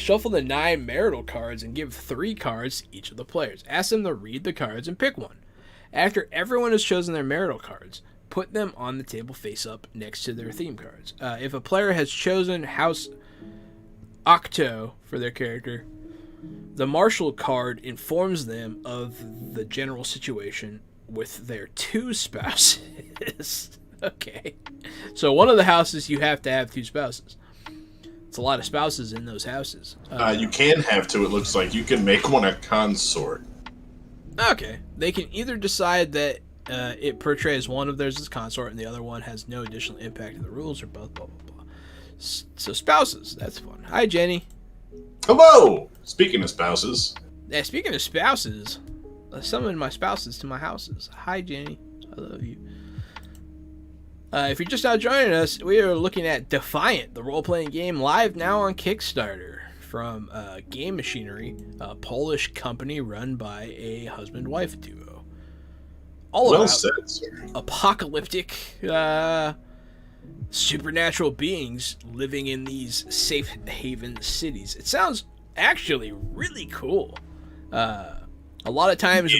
Shuffle the 9 marital cards and give 3 cards to each of the players. Ask them to read the cards and pick one. After everyone has chosen their marital cards, put them on the table face up next to their theme cards. If a player has chosen House Octo for their character, The marshal card informs them of the general situation with their 2 spouses. Okay. So one of the houses you have to have 2 spouses. It's a lot of spouses in those houses. You can have 2, it looks like. You can make one a consort. Okay. They can either decide that it portrays one of theirs as consort and the other one has no additional impact to the rules, or both, blah, blah, blah. So spouses, that's fun. Hi, Jenny. Hello! Speaking of spouses. Yeah, speaking of spouses, summon my spouses to my houses. Hi, Jenny. I love you. If you're just now joining us, we are looking at Defiant, the role-playing game, live now on Kickstarter from Game Machinery, a Polish company run by a husband-wife duo. All well about said, sir. Apocalyptic supernatural beings living in these safe haven cities. It sounds actually really cool. A lot of times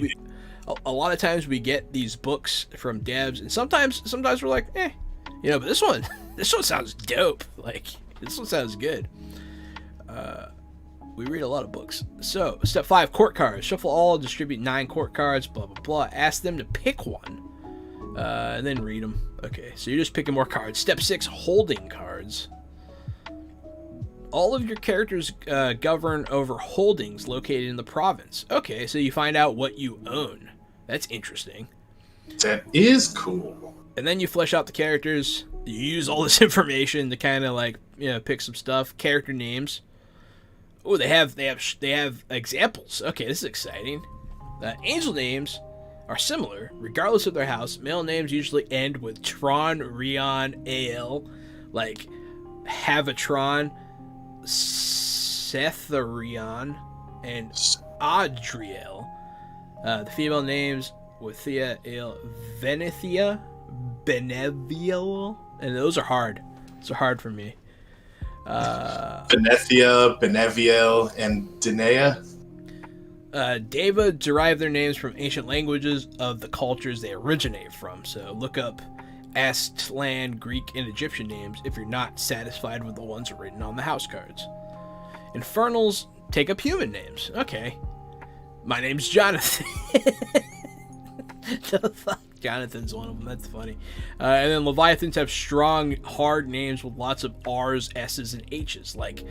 we get these books from devs, and sometimes we're like, but this one sounds dope. Like, this one sounds good. We read a lot of books. So, step 5, court cards. Shuffle all, distribute 9 court cards, blah, blah, blah. Ask them to pick one, and then read them. Okay, so you're just picking more cards. Step 6, holding cards. All of your characters govern over holdings located in the province. Okay, so you find out what you own. That's interesting. That is cool. And then you flesh out the characters. You use all this information to kind of pick some stuff. Character names. Oh, they have examples. Okay, this is exciting. Angel names are similar, regardless of their house. Male names usually end with Tron, Rion, Al, like Havatron, Setharion, and Adriel. The female names Withia, Ale, Venethia, Beneviel, and those are hard. Those are hard for me. Benethia, Beneviel, and Dinea. Deva derive their names from ancient languages of the cultures they originate from. So look up Aztlan, Greek, and Egyptian names if you're not satisfied with the ones written on the house cards. Infernals take up human names. Okay. My name's Jonathan. The fuck? Jonathan's one of them. That's funny. And then Leviathans have strong, hard names with lots of R's, S's, and H's, like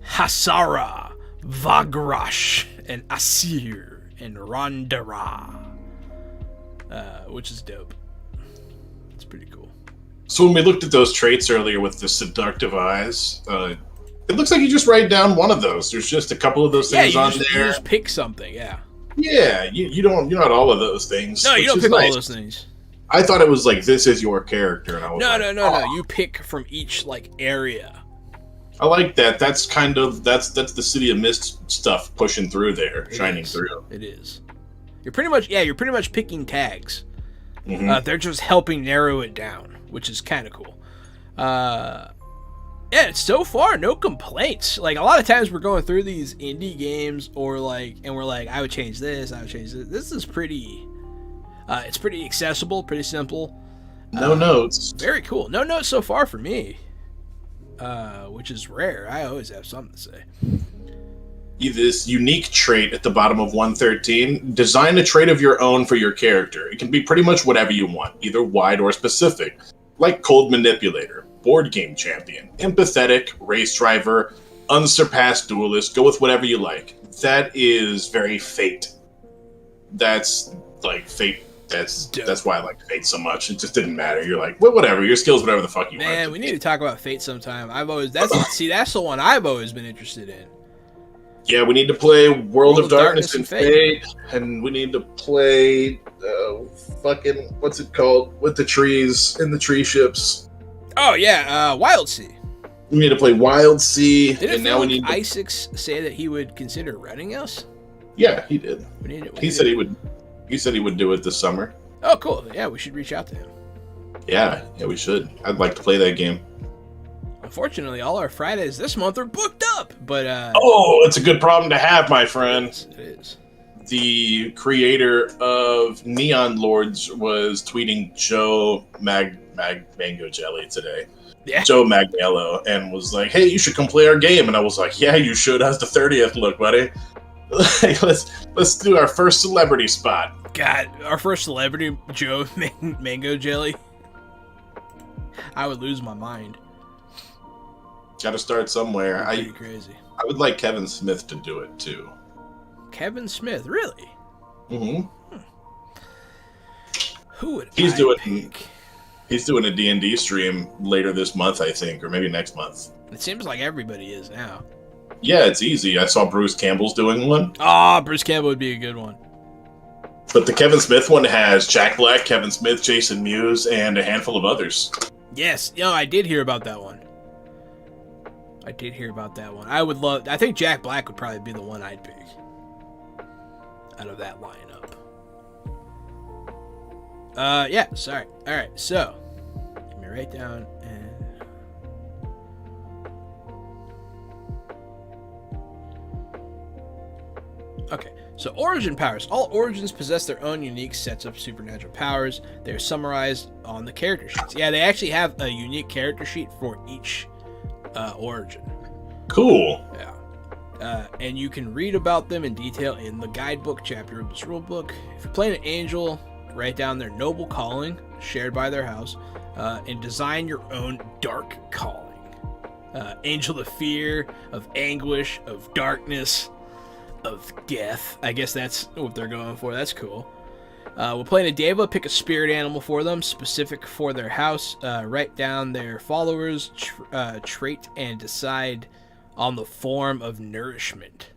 Hasara, Vagrash, and Asir, and Rondara, which is dope. It's pretty cool. So when we looked at those traits earlier with the seductive eyes, it looks like you just write down one of those. There's just a couple of those things on there. You just pick something, yeah. Yeah, you don't. You're not all of those things. No, you don't pick all those things. I thought it was like, this is your character, and I was no. You pick from each area. I like that. That's kind of that's the City of Mist stuff pushing through there, shining through. It is. You're pretty much picking tags. Mm-hmm. They're just helping narrow it down, which is kind of cool. Yeah, so far, no complaints. Like, a lot of times we're going through these indie games and we're like, I would change this, I would change this. This is pretty, it's pretty accessible, pretty simple. No notes. Very cool. No notes so far for me, which is rare. I always have something to say. This unique trait at the bottom of 113, design a trait of your own for your character. It can be pretty much whatever you want, either wide or specific. Like Cold Manipulator, Board Game Champion, Empathetic, Race Driver, Unsurpassed Duelist. Go with whatever you like. That is very Fate. That's like Fate. That's why I like Fate so much. It just didn't matter. You're like, well, whatever. Your skills, whatever the fuck you want. Man, we need to talk about Fate sometime. That's the one I've always been interested in. Yeah, we need to play World of Darkness and Fate, and we need to play what's it called with the trees and the tree ships. Oh yeah, Wild Sea. We need to play Wild Sea, and now we need. Isaacs say that he would consider running us? Yeah, he did. He said he would. He said he would do it this summer. Oh, cool. Yeah, we should reach out to him. Yeah, we should. I'd like to play that game. Unfortunately, all our Fridays this month are booked up, but it's a good problem to have, my friend. It is. The creator of Neon Lords was tweeting Joe Mango Jelly today. Joe Magniello, and was like, "Hey, you should come play our game." And I was like, "Yeah, you should. How's the 30th look, buddy? Like, let's do our first celebrity spot." God, our first celebrity, Joe Mango Jelly. I would lose my mind. Got to start somewhere. Pretty crazy. I would like Kevin Smith to do it too. Kevin Smith, really? Mm-hmm. Who would He's I doing? pick? He's doing a D&D stream later this month, I think, or maybe next month. It seems like everybody is now. Yeah, it's easy. I saw Bruce Campbell's doing one. Bruce Campbell would be a good one. But the Kevin Smith one has Jack Black, Kevin Smith, Jason Mewes, and a handful of others. Yes, I did hear about that one. I think Jack Black would probably be the one I'd pick out of that lineup. Yeah, sorry. Alright, so let me write down Okay, so origin powers. All origins possess their own unique sets of supernatural powers. They're summarized on the character sheets. Yeah, they actually have a unique character sheet for each origin. Cool. Yeah. And you can read about them in detail in the guidebook chapter of this rulebook. If you're playing an angel, write down their noble calling, shared by their house, and design your own dark calling. Angel of fear, of anguish, of darkness, of death. I guess that's what they're going for. That's cool. We're playing a Deva. Pick a spirit animal for them, specific for their house. Write down their followers' trait and decide on the form of nourishment.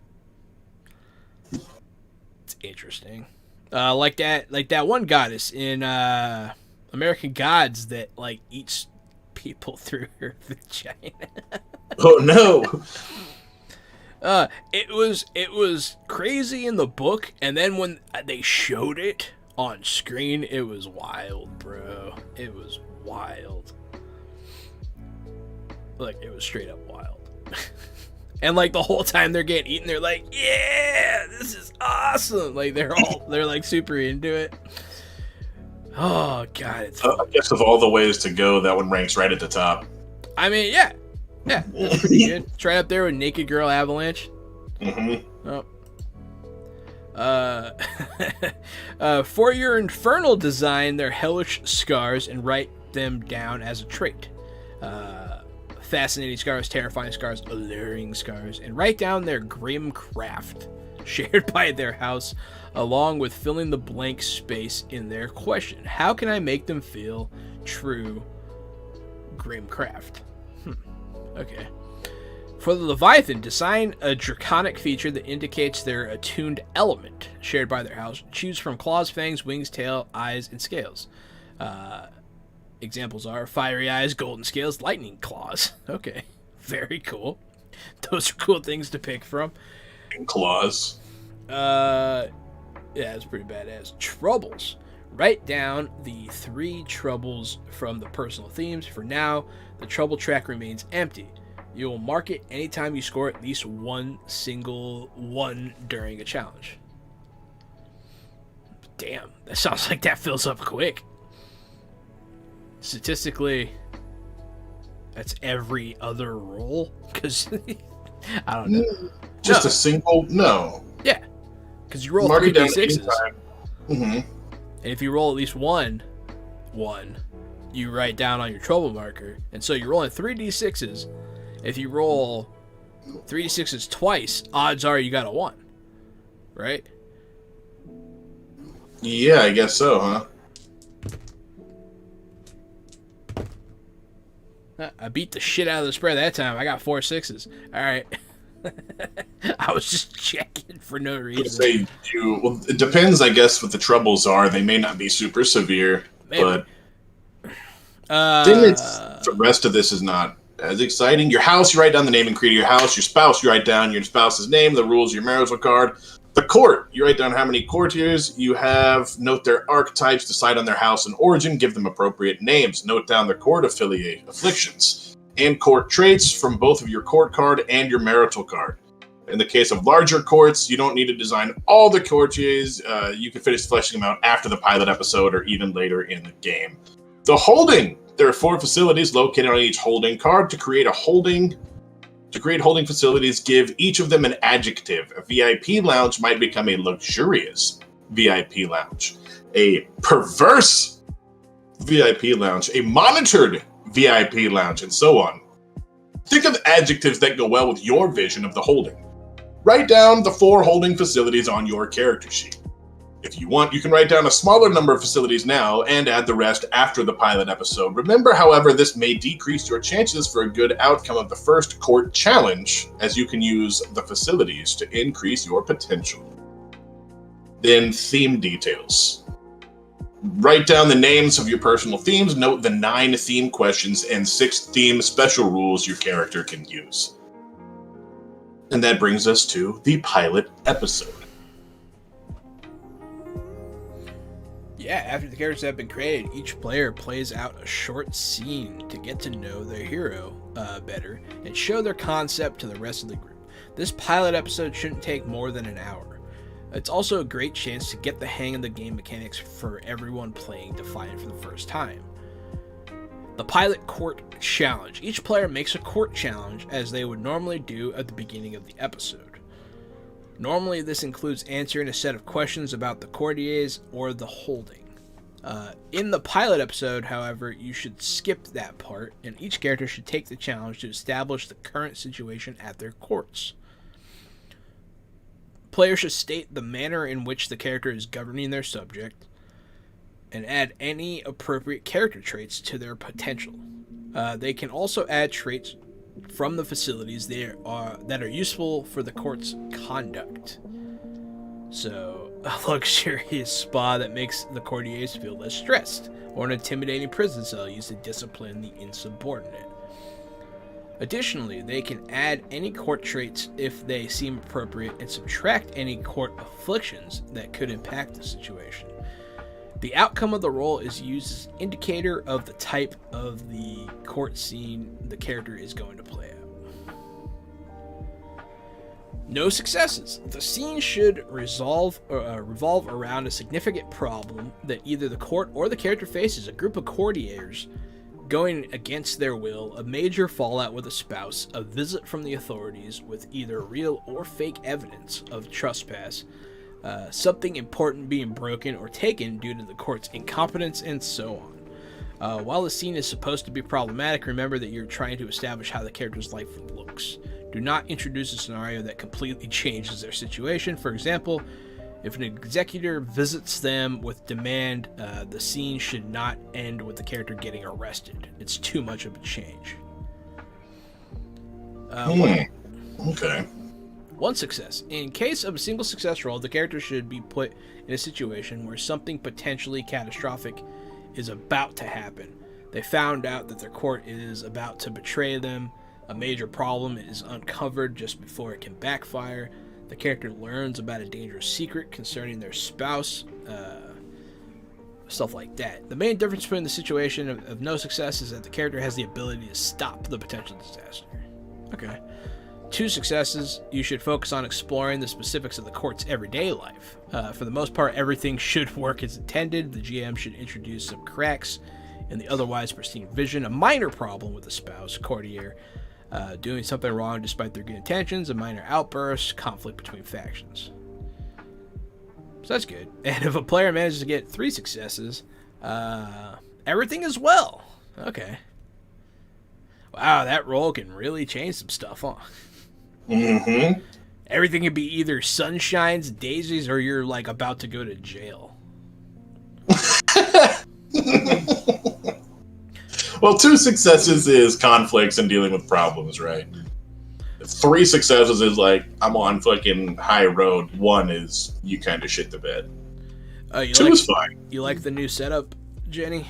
It's interesting. Like that one goddess in American Gods that like eats people through her vagina. Oh no. It was crazy in the book, and then when they showed it on screen, it was wild, bro. It was wild. Like, it was straight up wild. And like the whole time they're getting eaten, they're like, "Yeah, this is awesome!" Like they're like super into it. Oh god, it's. I guess of all the ways to go, that one ranks right at the top. I mean, yeah, that's pretty good. It's right up there with Naked Girl Avalanche. Mm-hmm. For your infernal, design their hellish scars and write them down as a trait. Fascinating scars, terrifying scars, alluring scars, and write down their grim craft, shared by their house, along with filling the blank space in their question. How can I make them feel true grim craft? Okay. For the Leviathan, design a draconic feature that indicates their attuned element, shared by their house. Choose from claws, fangs, wings, tail, eyes, and scales. Examples are fiery eyes, golden scales, lightning claws. Okay, very cool. Those are cool things to pick from. And claws. Yeah, it's pretty badass. Troubles. Write down the 3 troubles from the personal themes. For now, the trouble track remains empty. You will mark it anytime you score at least one single one during a challenge. Damn, that sounds like that fills up quick. Statistically, that's every other roll, because I don't know. Just a single? No. Yeah, because you roll Mark 3 it down d6s. Mm-hmm. And if you roll at least one, you write down on your trouble marker. And so you're rolling 3 d6s. If you roll 3 d6s twice, odds are you got a 1. Right? Yeah, I guess so, huh? I beat the shit out of the spread that time. I got 4 6s. All right. I was just checking for no reason. Well, it depends, I guess, what the troubles are. They may not be super severe, Maybe. but the rest of this is not as exciting. Your house, you write down the name and creed of your house. Your spouse, you write down your spouse's name, the rules of your marital card. The court, you write down how many courtiers you have, note their archetypes, decide on their house and origin, give them appropriate names, note down their court afflictions, and court traits from both of your court card and your marital card. In the case of larger courts, you don't need to design all the courtiers. You can finish fleshing them out after the pilot episode or even later in the game. The holding There are 4 facilities located on each holding card. To create holding facilities, give each of them an adjective. A VIP lounge might become a luxurious VIP lounge, a perverse VIP lounge, a monitored VIP lounge, and so on. Think of adjectives that go well with your vision of the holding. Write down the 4 holding facilities on your character sheet. If you want, you can write down a smaller number of facilities now and add the rest after the pilot episode. Remember, however, this may decrease your chances for a good outcome of the first court challenge, as you can use the facilities to increase your potential. Then, theme details. Write down the names of your personal themes, note the 9 theme questions and 6 theme special rules your character can use. And that brings us to the pilot episode. Yeah, after the characters have been created, each player plays out a short scene to get to know their hero better and show their concept to the rest of the group. This pilot episode shouldn't take more than an hour. It's also a great chance to get the hang of the game mechanics for everyone playing Defiant for the first time. The Pilot Court Challenge. Each player makes a court challenge as they would normally do at the beginning of the episode. Normally, this includes answering a set of questions about the courtiers or the holding. In the pilot episode, however, you should skip that part, and each character should take the challenge to establish the current situation at their courts. Players should state the manner in which the character is governing their subject, and add any appropriate character traits to their potential. They can also add traits from the facilities that are useful for the court's conduct. So, a luxurious spa that makes the courtiers feel less stressed, or an intimidating prison cell used to discipline the insubordinate. Additionally, they can add any court traits if they seem appropriate and subtract any court afflictions that could impact the situation. The outcome of the roll is used as an indicator of the type of the court scene the character is going to play out. No successes. The scene should revolve around a significant problem that either the court or the character faces. A group of courtiers going against their will, a major fallout with a spouse, a visit from the authorities with either real or fake evidence of trespass, something important being broken or taken due to the court's incompetence, and so on. While the scene is supposed to be problematic, remember that you're trying to establish how the character's life looks. Do not introduce a scenario that completely changes their situation. For example, if an executor visits them with demand, the scene should not end with the character getting arrested. It's too much of a change. Okay. One success. In case of a single success roll, the character should be put in a situation where something potentially catastrophic is about to happen. They found out that their court is about to betray them. A major problem is uncovered just before it can backfire. The character learns about a dangerous secret concerning their spouse, stuff like that. The main difference between the situation of no success is that the character has the ability to stop the potential disaster. Okay. 2 successes, you should focus on exploring the specifics of the court's everyday life. For the most part, everything should work as intended. The GM should introduce some cracks in the otherwise pristine vision. A minor problem with the spouse, courtier, doing something wrong despite their good intentions, a minor outburst, conflict between factions. So that's good. And if a player manages to get 3 successes, everything is well. Okay. Wow, that roll can really change some stuff, huh? Mm-hmm. Everything can be either sunshines, daisies, or you're like about to go to jail. Well, 2 successes is conflicts and dealing with problems, right? 3 successes is like, I'm on fucking high road. 1 is you kind of shit the bed. 2 is fine. You like the new setup, Jenny?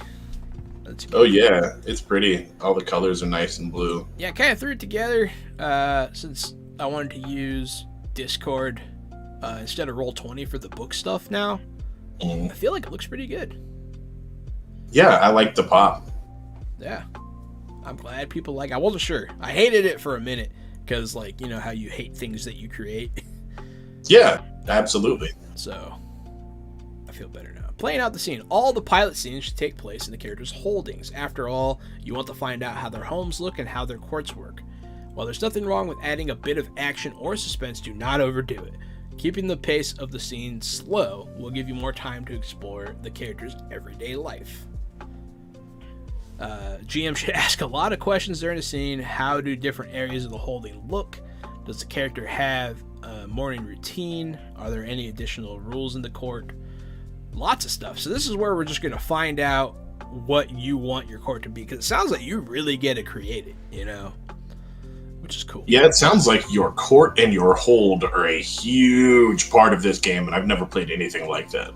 Oh yeah, it's pretty. All the colors are nice and blue. Yeah, I kind of threw it together since I wanted to use Discord instead of Roll20 for the book stuff now. I feel like it looks pretty good. Yeah, I like the pop. Yeah, I'm glad people like it. I wasn't sure. I hated it for a minute because, like, you know how you hate things that you create. Yeah, absolutely. So I feel better now. Playing out the scene. All the pilot scenes should take place in the character's holdings. After all, you want to find out how their homes look and how their courts work. While there's nothing wrong with adding a bit of action or suspense, do not overdo it. Keeping the pace of the scene slow will give you more time to explore the character's everyday life. GM should ask a lot of questions during the scene. How do different areas of the holding look? Does the character have a morning routine? Are there any additional rules in the court? Lots of stuff. So this is where we're just going to find out what you want your court to be, because it sounds like you really get to create it, you know? Which is cool. Yeah, it sounds like your court and your hold are a huge part of this game, and I've never played anything like that.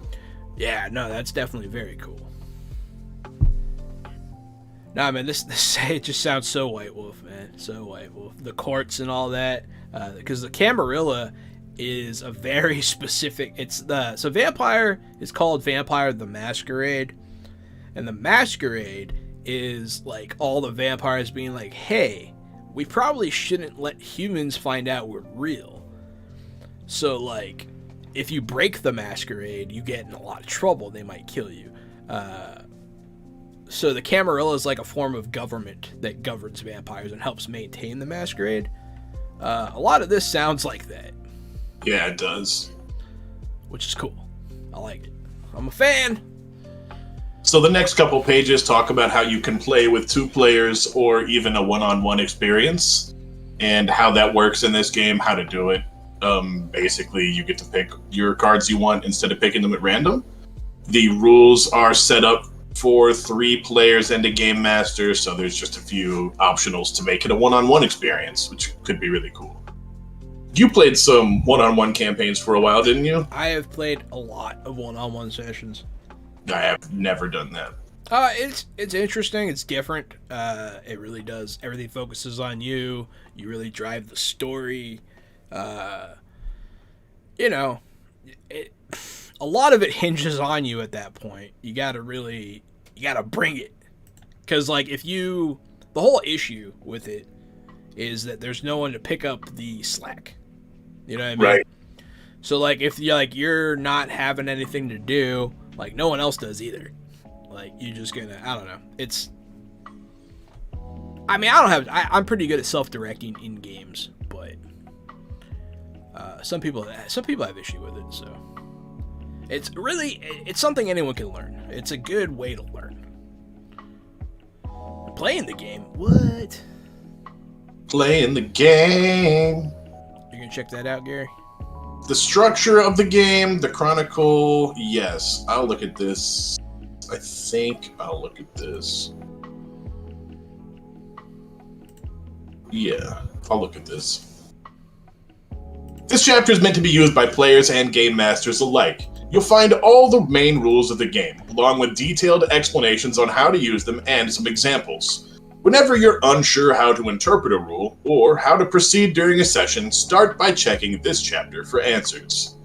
Yeah, no, that's definitely very cool. Nah, man, this it just sounds so White Wolf, man. So White Wolf. The courts and all that. Because the Camarilla is a very specific... So Vampire is called Vampire the Masquerade. And the Masquerade is like all the vampires being like, hey, we probably shouldn't let humans find out we're real. So, like, if you break the Masquerade, you get in a lot of trouble. They might kill you. So the Camarilla is like a form of government that governs vampires and helps maintain the Masquerade. A lot of this sounds like that. Yeah, it does. Which is cool. I like it. I'm a fan. So the next couple pages talk about how you can play with 2 players or even a one-on-one experience, and how that works in this game, how to do it. Basically, you get to pick your cards you want instead of picking them at random. The rules are set up for 3 players and a game master, so there's just a few optionals to make it a one-on-one experience, which could be really cool. You played some one-on-one campaigns for a while, didn't you? I have played a lot of one-on-one sessions. I have never done that. It's interesting. It's different. It really does. Everything focuses on you. You really drive the story. You know, a lot of it hinges on you at that point. You gotta bring it. Because, like, the whole issue with it is that there's no one to pick up the slack. You know what I mean? Right. So, like, if you're not having anything to do, like, no one else does either. Like, you're just gonna, I don't know. I'm pretty good at self-directing in games, but some people have issue with it, so. It's something anyone can learn. It's a good way to learn. Playing the game? What? Playing the game. You gonna check that out, Gary? The structure of the game, the chronicle, yes. I'll look at this. I think I'll look at this. Yeah, I'll look at this. This chapter is meant to be used by players and game masters alike. You'll find all the main rules of the game, along with detailed explanations on how to use them and some examples. Whenever you're unsure how to interpret a rule, or how to proceed during a session, start by checking this chapter for answers.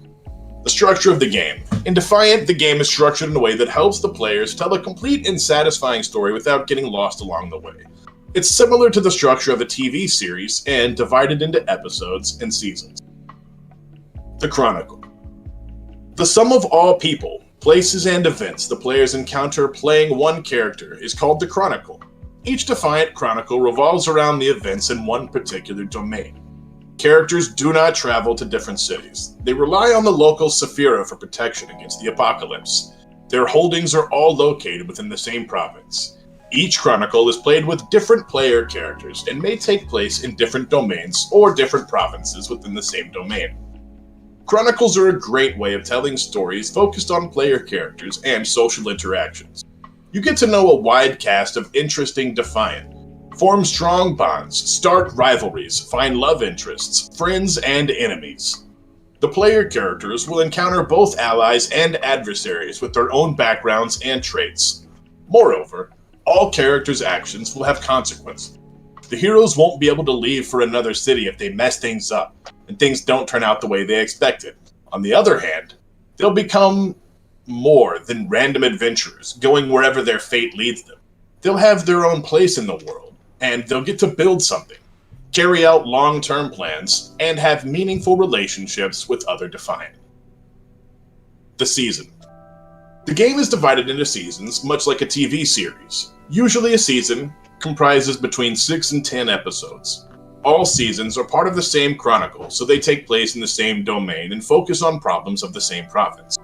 The structure of the game. In Defiant, the game is structured in a way that helps the players tell a complete and satisfying story without getting lost along the way. It's similar to the structure of a TV series, and divided into episodes and seasons. The Chronicle. The sum of all people, places, and events the players encounter playing one character is called the Chronicle. Each Defiant Chronicle revolves around the events in one particular domain. Characters do not travel to different cities. They rely on the local Sephira for protection against the apocalypse. Their holdings are all located within the same province. Each Chronicle is played with different player characters and may take place in different domains or different provinces within the same domain. Chronicles are a great way of telling stories focused on player characters and social interactions. You get to know a wide cast of interesting Defiant, form strong bonds, start rivalries, find love interests, friends, and enemies. The player characters will encounter both allies and adversaries with their own backgrounds and traits. Moreover, all characters' actions will have consequences. The heroes won't be able to leave for another city if they mess things up, and things don't turn out the way they expected. On the other hand, they'll become more than random adventurers, going wherever their fate leads them. They'll have their own place in the world, and they'll get to build something, carry out long-term plans, and have meaningful relationships with other Defiant. The Season. The game is divided into seasons, much like a TV series. Usually a season comprises between 6 and 10 episodes. All seasons are part of the same chronicle, so they take place in the same domain and focus on problems of the same province.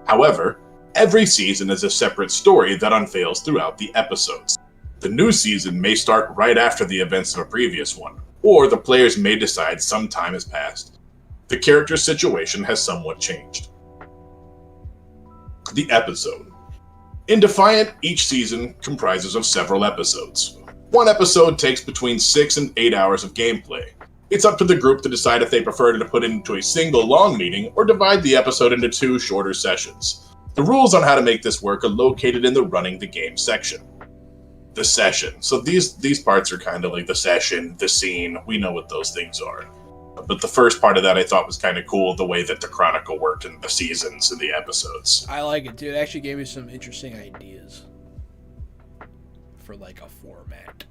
However, every season is a separate story that unveils throughout the episodes. The new season may start right after the events of a previous one, or the players may decide some time has passed. The character's situation has somewhat changed. The episode. In Defiant, each season comprises of several episodes. One episode takes between 6 and 8 hours of gameplay. It's up to the group to decide if they prefer to put it into a single long meeting or divide the episode into 2 shorter sessions. The rules on how to make this work are located in the running the game section. The session. So these parts are kind of like the session, the scene. We know what those things are. But the first part of that I thought was kind of cool, the way that the Chronicle worked in the seasons and the episodes. I like it, dude. It actually gave me some interesting ideas for like a format.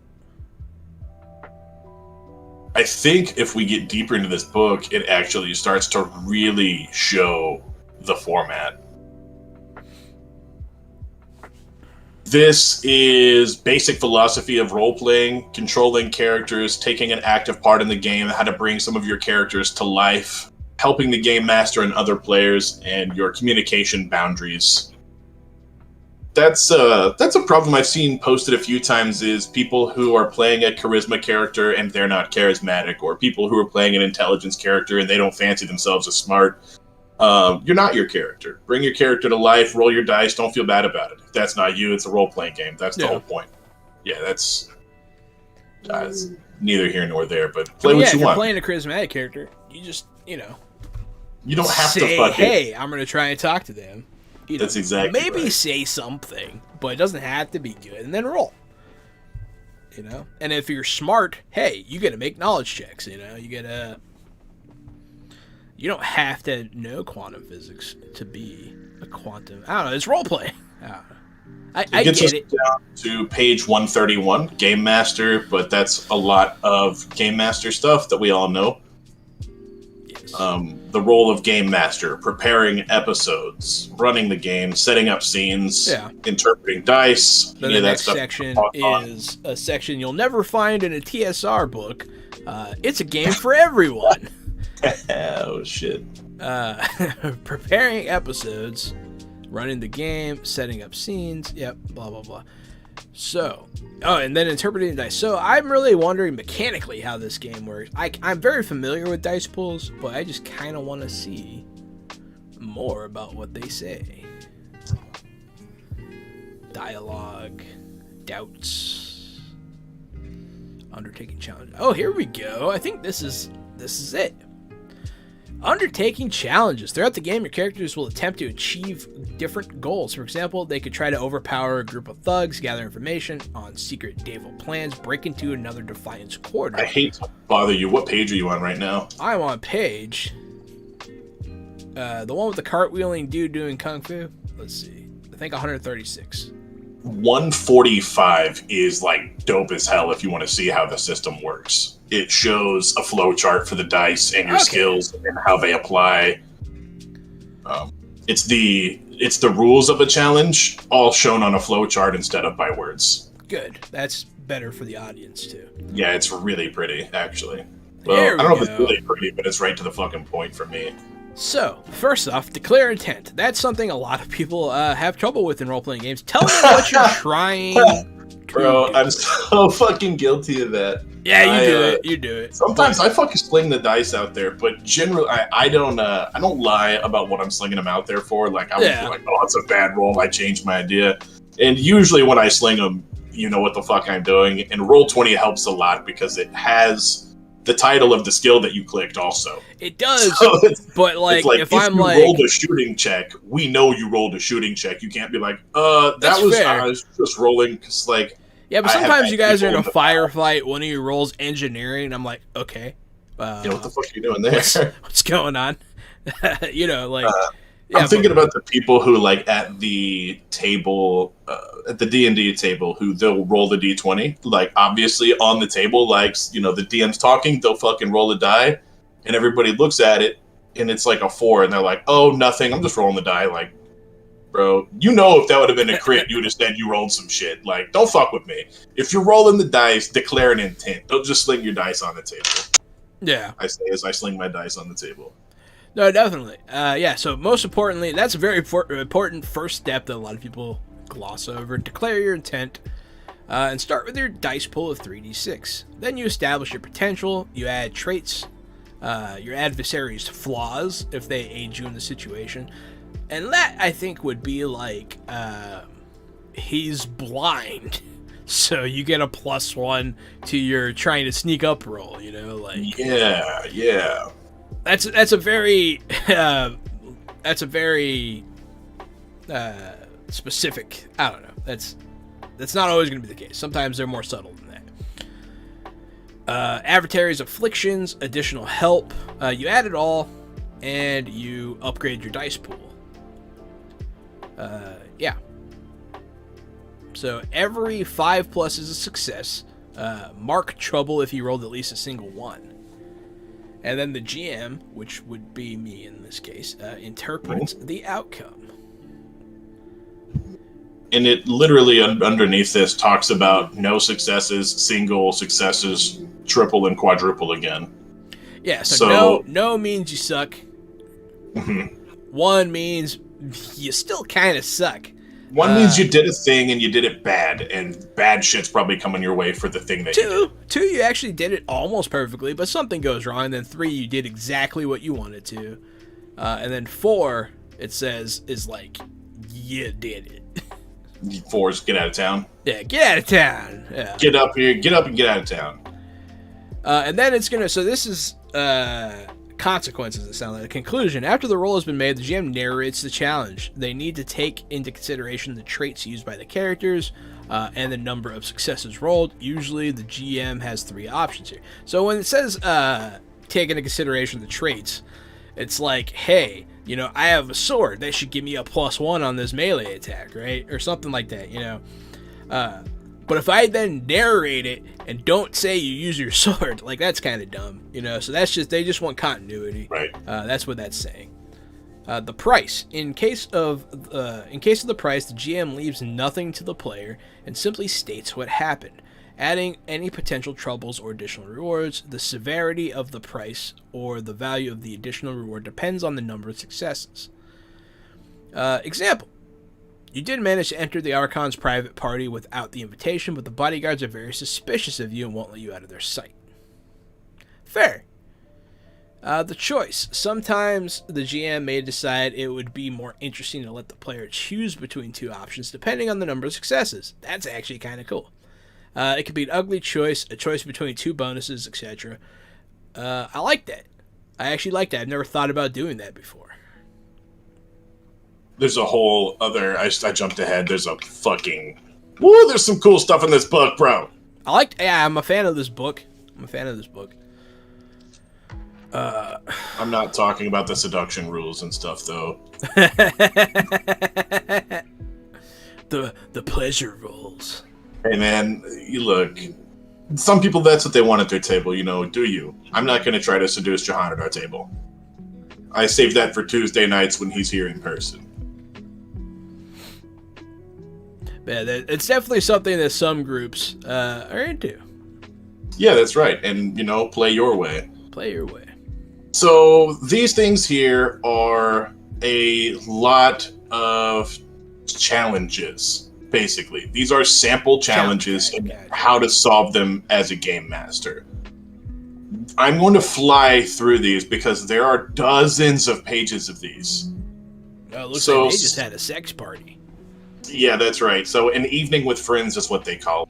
I think if we get deeper into this book, it actually starts to really show the format. This is basic philosophy of role-playing, controlling characters, taking an active part in the game, how to bring some of your characters to life, helping the game master and other players, and your communication boundaries. That's a problem I've seen posted a few times, is people who are playing a charisma character and they're not charismatic, or people who are playing an intelligence character and they don't fancy themselves as smart. You're not your character. Bring your character to life, roll your dice, don't feel bad about it. If that's not you, it's a role-playing game. That's the whole point. Yeah, that's neither here nor there, but play what you want. If you're playing a charismatic character, you just, you don't have to say, hey, I'm going to try and talk to them. That's exactly maybe right. Say something, but it doesn't have to be good, and then roll. And if you're smart, hey, you get to make knowledge checks. You get to. You don't have to know quantum physics to be a quantum. I don't know. It's role play. I get it. Down to page 131, Game Master, but that's a lot of Game Master stuff that we all know. Yes. The role of Game Master: preparing episodes, running the game, setting up scenes, interpreting dice. Then the next section is a section you'll never find in a TSR book. It's a game for everyone. Oh, shit. Preparing episodes, running the game, setting up scenes, blah, blah, blah. So, and then interpreting dice. So, I'm really wondering mechanically how this game works. I'm very familiar with dice pools, but I just kind of want to see more about what they say. Dialogue, doubts, undertaking challenge. Oh, here we go. I think this is it. Undertaking challenges. Throughout the game, your characters will attempt to achieve different goals. For example, they could try to overpower a group of thugs, gather information on secret Davil plans, break into another Defiant's quarter. I hate to bother you. What page are you on right now? I'm on page... the one with the cartwheeling dude doing kung fu. Let's see. I think 136. 145 is like dope as hell if you want to see how the system works. It shows a flow chart for the dice and your skills and how they apply. It's the rules of a challenge all shown on a flow chart instead of by words. Good. That's better for the audience too. Yeah, it's really pretty actually. Well, I don't know if it's really pretty, but it's right to the fucking point for me. So, first off, declare intent. That's something a lot of people have trouble with in role-playing games. Tell me what you're trying to Bro, I'm so fucking guilty of that. Yeah, you do it. Sometimes I fucking sling the dice out there, but generally I don't lie about what I'm slinging them out there for. Like, I would be like, oh, it's a bad roll, I changed my idea. And usually when I sling them, you know what the fuck I'm doing. And Roll20 helps a lot because it has the title of the skill that you clicked also. It does, so but like if I'm you like... rolled a shooting check, we know you rolled a shooting check. You can't be like, I was just rolling, because like... Yeah, but sometimes you guys are in a firefight, one of you rolls engineering, and I'm like, okay. What the fuck are you doing there? What's going on? I'm thinking about the people who, like, at the table, at the D&D table, who they'll roll the D20. Like, obviously, on the table, like, the DM's talking, they'll fucking roll a die, and everybody looks at it, and it's like a 4, and they're like, oh, nothing, I'm just rolling the die, like, Bro, you know if that would have been a crit, you would have said you rolled some shit. Like, don't fuck with me. If you're rolling the dice, declare an intent. Don't just sling your dice on the table. Yeah. I say as I sling my dice on the table. No, definitely. Yeah, so most importantly, that's a very important first step that a lot of people gloss over. Declare your intent and start with your dice pool of 3d6. Then you establish your potential. You add traits, your adversary's flaws, if they aid you in the situation. And that, I think, would be like, he's blind, so you get a +1 to your trying to sneak up roll, you know? Like, yeah. That's a very specific. I don't know. That's not always going to be the case. Sometimes they're more subtle than that. Adversary's afflictions, additional help. You add it all, and you upgrade your dice pool. Yeah. So every 5+ is a success. Mark trouble if you rolled at least a single 1. And then the GM, which would be me in this case, interprets the outcome. And it literally underneath this talks about no successes, single successes, triple and quadruple again. Yeah, so no means you suck. Mm-hmm. 1 means you still kind of suck. 1 means you did a thing and you did it bad, and bad shit's probably coming your way for the thing that you did. 2, you actually did it almost perfectly, but something goes wrong. And then 3, you did exactly what you wanted to. And then 4, it says, is like, you did it. 4 is get out of town. Yeah, get out of town. Yeah. Get up here, get up and get out of town. And then it's going to, so this is consequences, it sounds like. The conclusion: after the roll has been made, the GM narrates the challenge. They need to take into consideration the traits used by the characters and the number of successes rolled. Usually the GM has 3 options here. So when it says take into consideration the traits, it's like, hey, you know, I have a sword, they should give me a +1 on this melee attack, right? Or something like that, you know. But if I then narrate it and don't say you use your sword, like, that's kind of dumb, you know. So that's just, they just want continuity. Right. That's what that's saying. The price. In case of the price, the GM leaves nothing to the player and simply states what happened, adding any potential troubles or additional rewards. The severity of the price or the value of the additional reward depends on the number of successes. Example. You did manage to enter the Archon's private party without the invitation, but the bodyguards are very suspicious of you and won't let you out of their sight. Fair. The choice. Sometimes the GM may decide it would be more interesting to let the player choose between 2 options depending on the number of successes. That's actually kind of cool. It could be an ugly choice, a choice between 2 bonuses, etc. I like that. I actually like that. I've never thought about doing that before. There's a whole other... I jumped ahead. There's a fucking... Woo, there's some cool stuff in this book, bro. I'm a fan of this book. I'm not talking about the seduction rules and stuff, though. The pleasure rules. Hey, man, you look... Some people, that's what they want at their table, you know, do you? I'm not going to try to seduce Jahan at our table. I saved that for Tuesday nights when he's here in person. Yeah, it's definitely something that some groups are into. Yeah, that's right. And, you know, play your way. Play your way. So these things here are a lot of challenges, basically. These are sample challenges and how to solve them as a game master. I'm going to fly through these because there are dozens of pages of these. Oh, looks like they just had a sex party. Yeah, that's right. So an evening with friends is what they call it.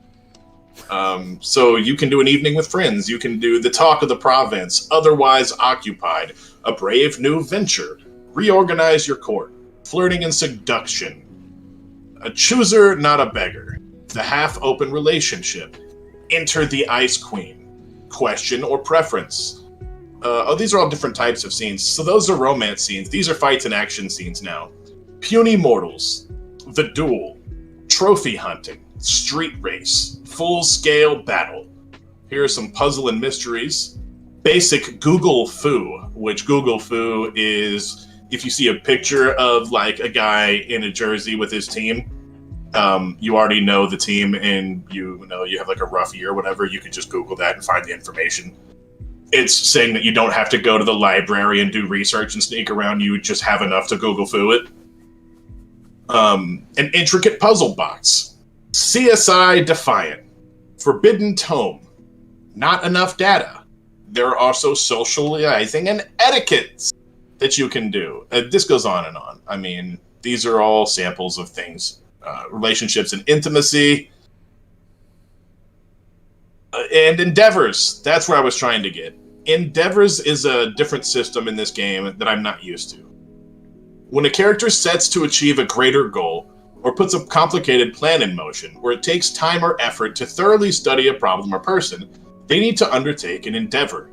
So you can do an evening with friends. You can do the talk of the province, otherwise occupied, a brave new venture, reorganize your court, flirting and seduction, a chooser, not a beggar, the half-open relationship, enter the ice queen, question or preference. These are all different types of scenes. So those are romance scenes. These are fights and action scenes now. Puny mortals, the duel, trophy hunting, street race, full-scale battle. Here are some puzzle and mysteries. Basic Google Foo, which Google Foo is if you see a picture of like a guy in a jersey with his team, you already know the team, and you know you have like a rough year or whatever. You could just Google that and find the information. It's saying that you don't have to go to the library and do research and sneak around. You just have enough to Google Foo it. An intricate puzzle box. CSI Defiant. Forbidden Tome. Not enough data. There are also socializing and etiquettes that you can do. This goes on and on. I mean, these are all samples of things. Relationships and intimacy. And endeavors. That's where I was trying to get. Endeavors is a different system in this game that I'm not used to. When a character sets to achieve a greater goal, or puts a complicated plan in motion, where it takes time or effort to thoroughly study a problem or person, they need to undertake an endeavor.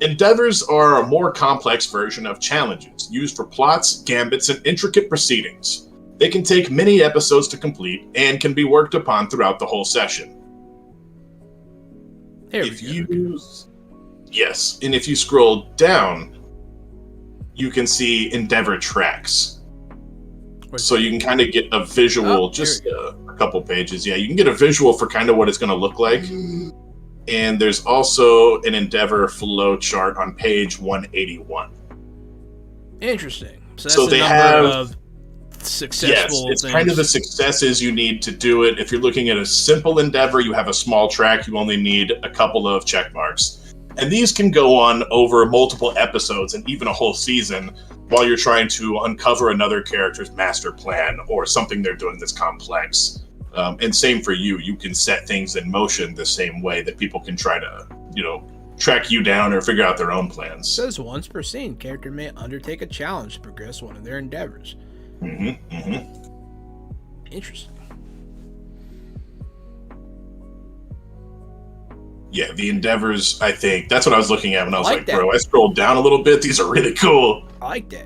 Endeavors are a more complex version of challenges, used for plots, gambits, and intricate proceedings. They can take many episodes to complete, and can be worked upon throughout the whole session. Yes, and if you scroll down, you can see endeavor tracks. So you can kind of get a visual, just a couple pages. Yeah, you can get a visual for kind of what it's going to look like. And there's also an endeavor flow chart on page 181. Interesting. So that's the number of successful it's kind of the successes you need to do it. If you're looking at a simple endeavor, you have a small track. You only need a couple of check marks. And these can go on over multiple episodes and even a whole season while you're trying to uncover another character's master plan or something they're doing that's complex. And same for you. You can set things in motion the same way that people can try to, track you down or figure out their own plans. It says once per scene, character may undertake a challenge to progress one of their endeavors. Interesting. Yeah, the endeavors, I think, that's what I was looking at when I was like, bro, I scrolled down a little bit. These are really cool. I like that.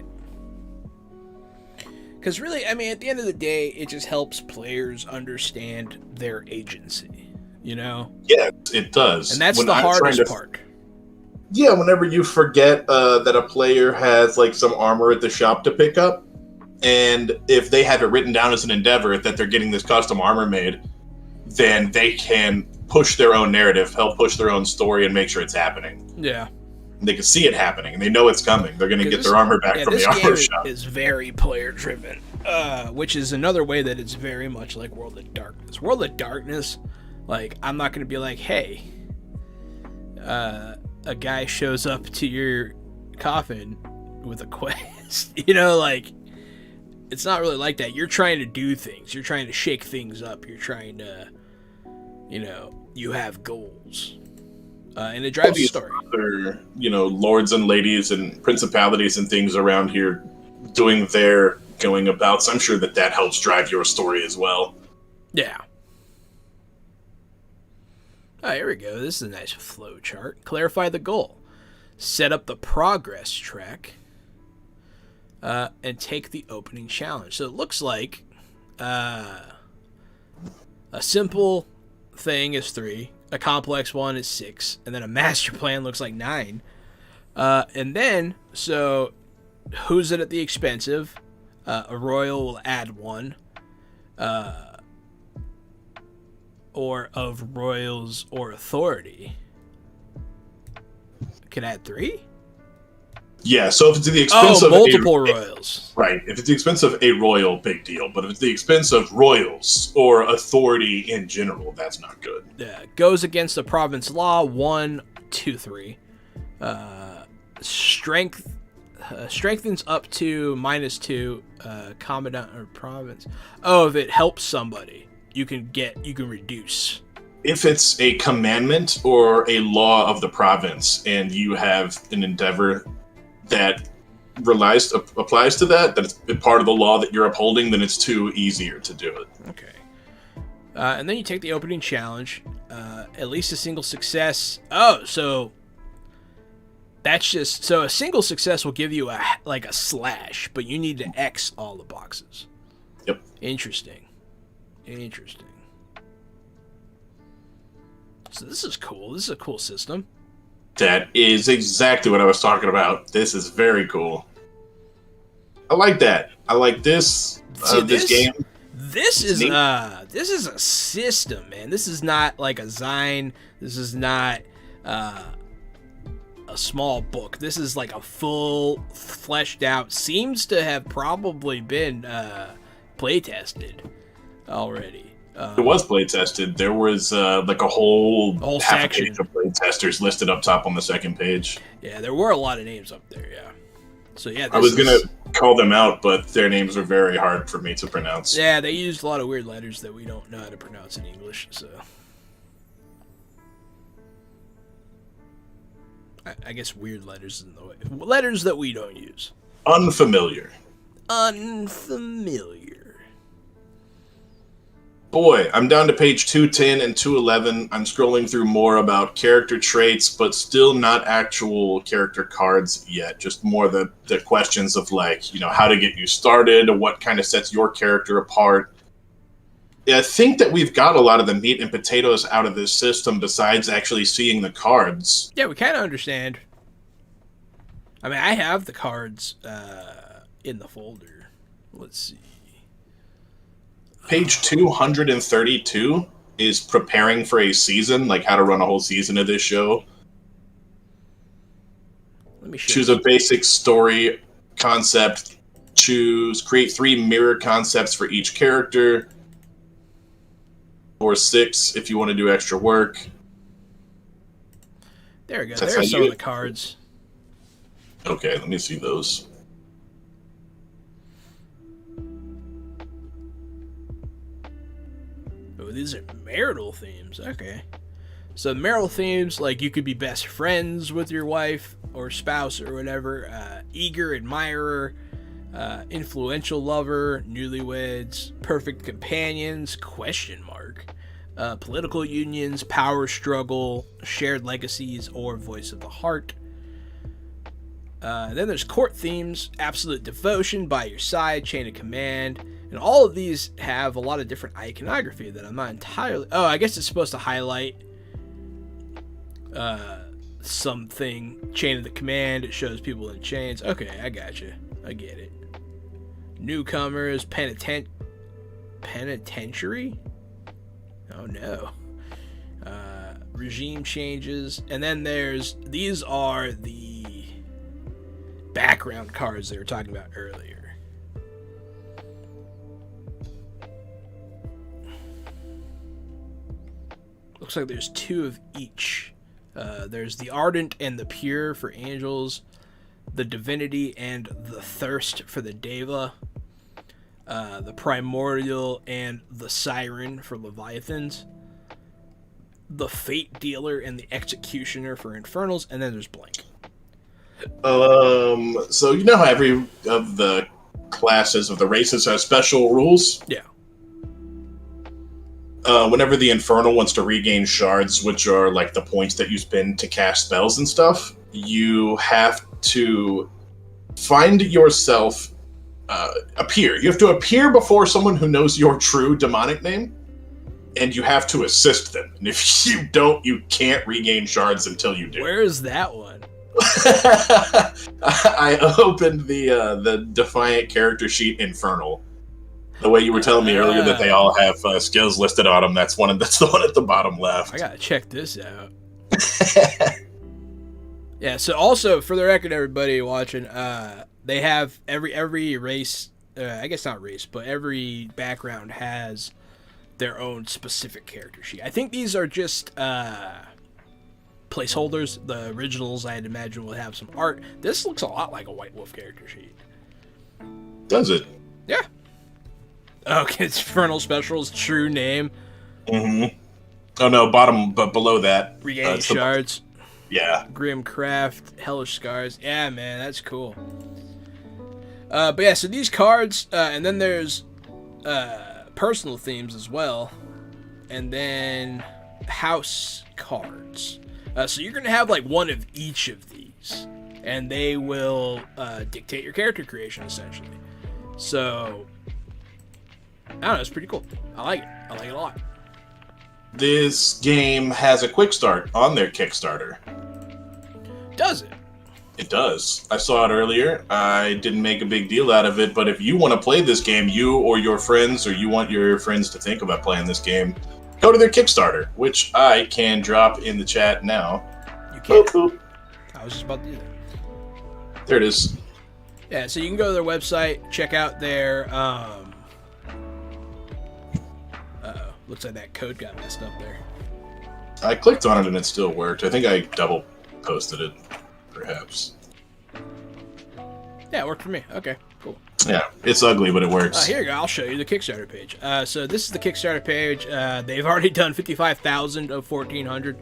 Because really, I mean, at the end of the day, it just helps players understand their agency, Yeah, it does. And that's the hardest part. Yeah, whenever you forget that a player has, like, some armor at the shop to pick up, and if they have it written down as an endeavor that they're getting this custom armor made, then they can push their own narrative, help push their own story, and make sure it's happening. Yeah. And they can see it happening, and they know it's coming. They're going to get their armor back from the armor shop. This game is very player-driven, which is another way that it's very much like World of Darkness. World of Darkness, like, I'm not going to be like, hey, a guy shows up to your coffin with a quest. Like, it's not really like that. You're trying to do things. You're trying to shake things up. You're trying to, you have goals. And it drives the story. Other, lords and ladies and principalities and things around here doing their going abouts. I'm sure that helps drive your story as well. Yeah. Oh, here we go. This is a nice flow chart. Clarify the goal. Set up the progress track. And take the opening challenge. So it looks like a simple thing is 3, a complex one is 6, and then a master plan looks like 9. And then, so who's it at the expensive? A royal will add 1. Or of royals or authority can add 3? Yeah, so if it's at the expense of multiple royals. Right. If it's the expense of a royal, big deal. But if it's the expense of royals or authority in general, that's not good. Yeah, goes against the province law. 1, 2, 3. Strength strengthens up to -2. Commandant or province. Oh, if it helps somebody, you can reduce. If it's a commandment or a law of the province, and you have an endeavor that applies to that it's part of the law that you're upholding, then it's too easier to do it. Okay. And then you take the opening challenge. At least a single success. Oh, so that's just... So a single success will give you a slash, but you need to X all the boxes. Yep. Interesting. So this is cool. This is a cool system. That is exactly what I was talking about. This is very cool. I like that. I like this. This game. This is a system, man. This is not like a Zine. This is not a small book. This is like a full, fleshed out. Seems to have probably been play tested already. It was play tested. There was like a whole half section. a page of play testers listed up top on the second page. Yeah, there were a lot of names up there. Yeah. So yeah, I was gonna call them out, but their names are very hard for me to pronounce. Yeah, they used a lot of weird letters that we don't know how to pronounce in English. So I guess weird letters in the way. Letters that we don't use. Unfamiliar. Boy, I'm down to page 210 and 211. I'm scrolling through more about character traits, but still not actual character cards yet. Just more the questions of, like, you know, how to get you started, what kind of sets your character apart. Yeah, I think that we've got a lot of the meat and potatoes out of this system besides actually seeing the cards. Yeah, we kind of understand. I mean, I have the cards in the folder. Let's see. Page 232 is preparing for a season, like how to run a whole season of this show. Let me choose a basic story concept. Create 3 mirror concepts for each character. Or 6 if you want to do extra work. There we go. There's some of the cards. Okay, let me see those. Oh, these are marital themes. Okay. So marital themes, like you could be best friends with your wife or spouse or whatever. Eager admirer, influential lover, newlyweds, perfect companions, ? Political unions, power struggle, shared legacies, or voice of the heart. Then there's court themes, absolute devotion, by your side, chain of command. And all of these have a lot of different iconography that I'm not entirely... Oh, I guess it's supposed to highlight something. Chain of the command, it shows people in chains. Okay, I gotcha. I get it. Newcomers, penitentiary? Oh no. Regime changes. And then these are the background cards they were talking about earlier. Looks like there's 2 of each. There's the Ardent and the Pure for angels, the Divinity and the Thirst for the Deva, the Primordial and the Siren for Leviathans, the Fate Dealer and the Executioner for Infernals, and then there's blank. So you know how every of the classes of the races has special rules? Yeah. Whenever the Infernal wants to regain shards, which are like the points that you spend to cast spells and stuff, you have to find yourself appear. You have to appear before someone who knows your true demonic name, and you have to assist them. And if you don't, you can't regain shards until you do. Where is that one? I opened the Defiant character sheet Infernal. The way you were telling me earlier that they all have skills listed on them, that's the one at the bottom left. I gotta check this out. Yeah, so also, for the record, everybody watching, they have every race, I guess not race, but every background has their own specific character sheet. I think these are just placeholders. The originals, I'd imagine, would have some art. This looks a lot like a White Wolf character sheet. Does it? Yeah. Okay, it's Infernal Special's true name. Mm-hmm. Oh no, bottom, but below that. Regaining shards. Yeah. Grim Craft, Hellish Scars. Yeah, man, that's cool. But yeah, so these cards, and then there's personal themes as well, and then house cards. So you're gonna have like one of each of these, and they will dictate your character creation essentially. So I don't know, it's pretty cool. I like it. I like it a lot. This game has a quick start on their Kickstarter. Does it? It does. I saw it earlier. I didn't make a big deal out of it, but if you want to play this game, you or your friends, or you want your friends to think about playing this game, go to their Kickstarter, which I can drop in the chat now. You can. Boop. I was just about to do that. There it is. Yeah, so you can go to their website, check out their, looks like that code got messed up there. I clicked on it and it still worked. I think I double posted it, perhaps. Yeah, it worked for me. Okay, cool. Yeah, it's ugly, but it works. Here you go. I'll show you the Kickstarter page. So this is the Kickstarter page. They've already done 55,000 of 1,400,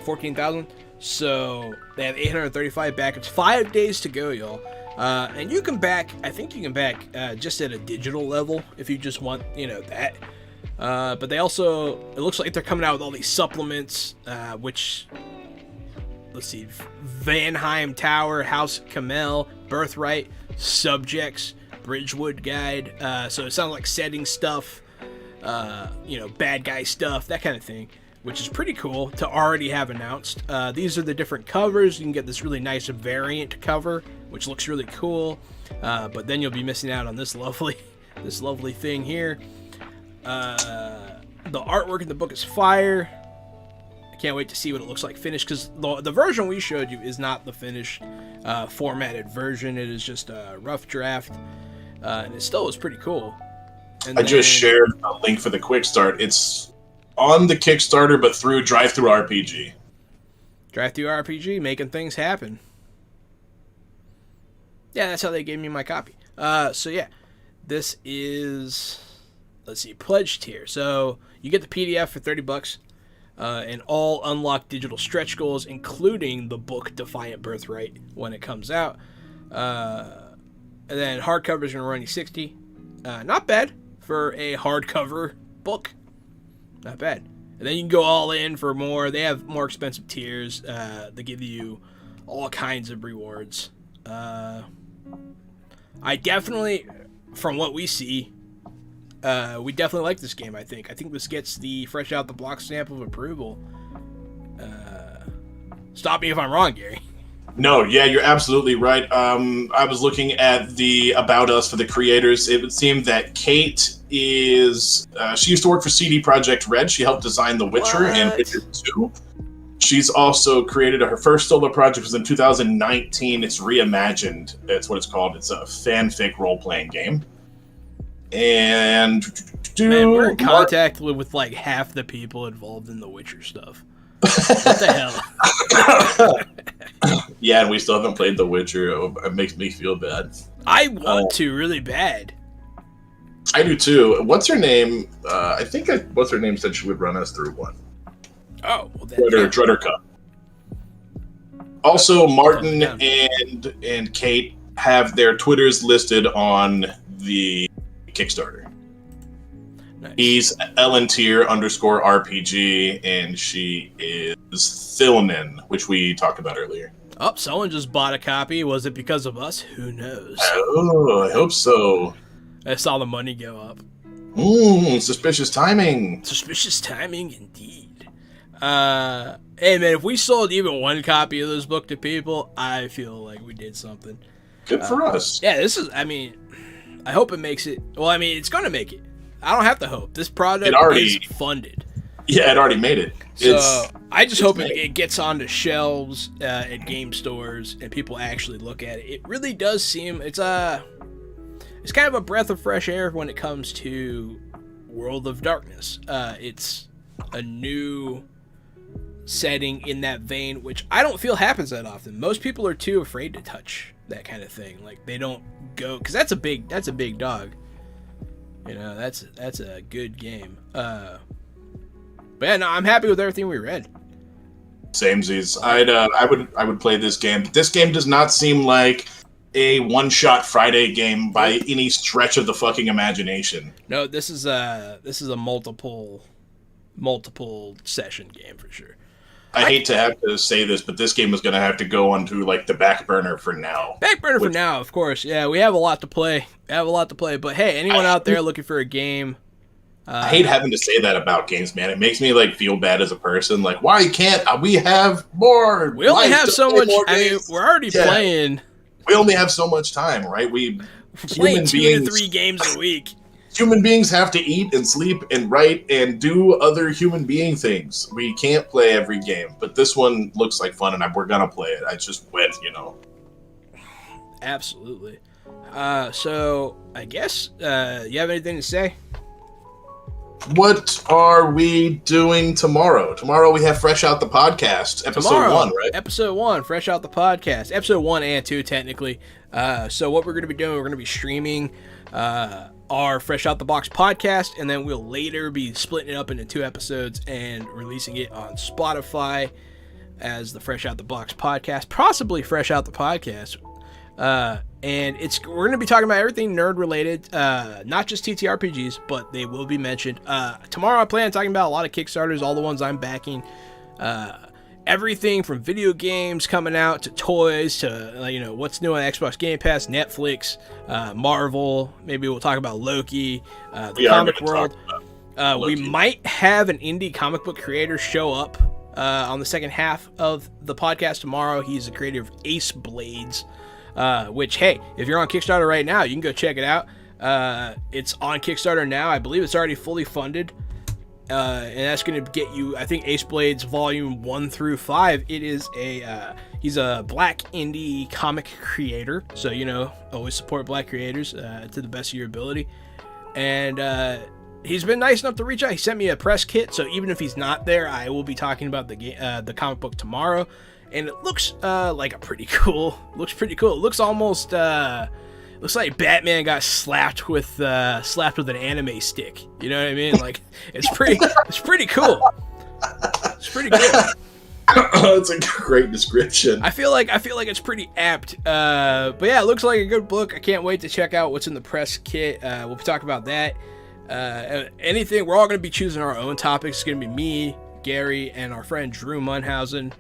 14,000. So they have 835 back. It's 5 days to go, y'all. And you can back. I think you can back just at a digital level if you just want, that. But they also, it looks like they're coming out with all these supplements, which, let's see, Vanheim Tower, House Camel, Birthright, Subjects, Bridgewood Guide. So it sounds like setting stuff, bad guy stuff, that kind of thing, which is pretty cool to already have announced. These are the different covers. You can get this really nice variant cover, which looks really cool. But then you'll be missing out on this lovely thing here. The artwork in the book is fire. I can't wait to see what it looks like finished, because the version we showed you is not the finished formatted version. It is just a rough draft, and it still is pretty cool. And I just shared a link for the quick start. It's on the Kickstarter, but through DriveThruRPG. DriveThruRPG, making things happen. Yeah, that's how they gave me my copy. So yeah, this is... Let's see, pledged here. So you get the PDF for $30, and all unlocked digital stretch goals, including the book Defiant Birthright when it comes out. And then hardcover is going to run you $60. Not bad for a hardcover book. Not bad. And then you can go all in for more. They have more expensive tiers. They give you all kinds of rewards. I definitely, from what we see, we definitely like this game, I think this gets the fresh out the block stamp of approval. Stop me if I'm wrong, Gary. No, yeah, you're absolutely right. I was looking at the About Us for the creators. It would seem that Kate is... she used to work for CD Projekt Red. She helped design The Witcher and Witcher 2. She's also created... Her first solo project was in 2019. It's Reimagined. That's what it's called. It's a fanfic role-playing game. And man, we're in contact with like half the people involved in the Witcher stuff. What the hell? Yeah, and we still haven't played The Witcher. It makes me feel bad. I want to really bad. I do too. What's her name? I think what's her name said she would run us through one. Oh, well, Drutter Cup. Also, Martin and Kate have their Twitters listed on the Kickstarter. Nice. He's _RPG, and she is Thilman, which we talked about earlier. Oh, someone just bought a copy. Was it because of us? Who knows? Oh, I hope so. I saw the money go up. Suspicious timing. Suspicious timing, indeed. Hey, man, if we sold even one copy of this book to people, I feel like we did something. Good for us. Yeah, this is, I hope it makes it. Well, it's going to make it. I don't have to hope. This product is funded. Yeah, it already made it. So I just hope it gets onto shelves at game stores and people actually look at it. It really does seem it's kind of a breath of fresh air when it comes to World of Darkness. It's a new setting in that vein, which I don't feel happens that often. Most people are too afraid to touch that kind of thing. Like they don't go, because that's a big dog. That's a good game. But yeah, no, I'm happy with everything we read. Samesies. I would play this game. But this game does not seem like a one-shot Friday game by any stretch of the fucking imagination. No, this is a multiple session game for sure. I hate to have to say this, but this game is going to have to go onto like the back burner for now. For now, of course. Yeah, we have a lot to play. But hey, anyone out there looking for a game I hate having to say that about games, man. It makes me like feel bad as a person. Like, why can't we have more? We only have so much. I mean, we're already playing. We only have so much time, right? We're playing 2 to 3 games a week. Human beings have to eat and sleep and write and do other human being things. We can't play every game, but this one looks like fun, and we're gonna play it. I just went, Absolutely. So I guess you have anything to say? What are we doing tomorrow? Tomorrow we have Fresh Out the Podcast, episode 1, right? Episode 1, Fresh Out the Podcast. Episode 1 and 2, technically. So what we're going to be doing, we're going to be streaming our Fresh Out the Box podcast, and then we'll later be splitting it up into 2 episodes and releasing it on Spotify as the Fresh Out the Box podcast, possibly Fresh Out the Podcast. And we're going to be talking about everything nerd related, not just TTRPGs, but they will be mentioned. Tomorrow I plan on talking about a lot of Kickstarters, all the ones I'm backing, everything from video games coming out to toys to, what's new on Xbox Game Pass, Netflix, Marvel. Maybe we'll talk about Loki, the comic world. We might have an indie comic book creator show up on the second half of the podcast tomorrow. He's the creator of Ace Blades. Which, hey, if you're on Kickstarter right now, you can go check it out. It's on Kickstarter now. I believe it's already fully funded. And that's going to get you, I think, Ace Blades Volume 1 through 5. It is he's a black indie comic creator. So, always support black creators to the best of your ability. And he's been nice enough to reach out. He sent me a press kit. So even if he's not there, I will be talking about the comic book tomorrow. And it looks like pretty cool. It looks almost looks like Batman got slapped with an anime stick. You know what I mean? Like it's pretty cool. It's pretty cool. That's a great description. I feel like it's pretty apt. But yeah, it looks like a good book. I can't wait to check out what's in the press kit. We'll talk about that. Anything. We're all going to be choosing our own topics. It's going to be me, Gary, and our friend Drew Munhausen.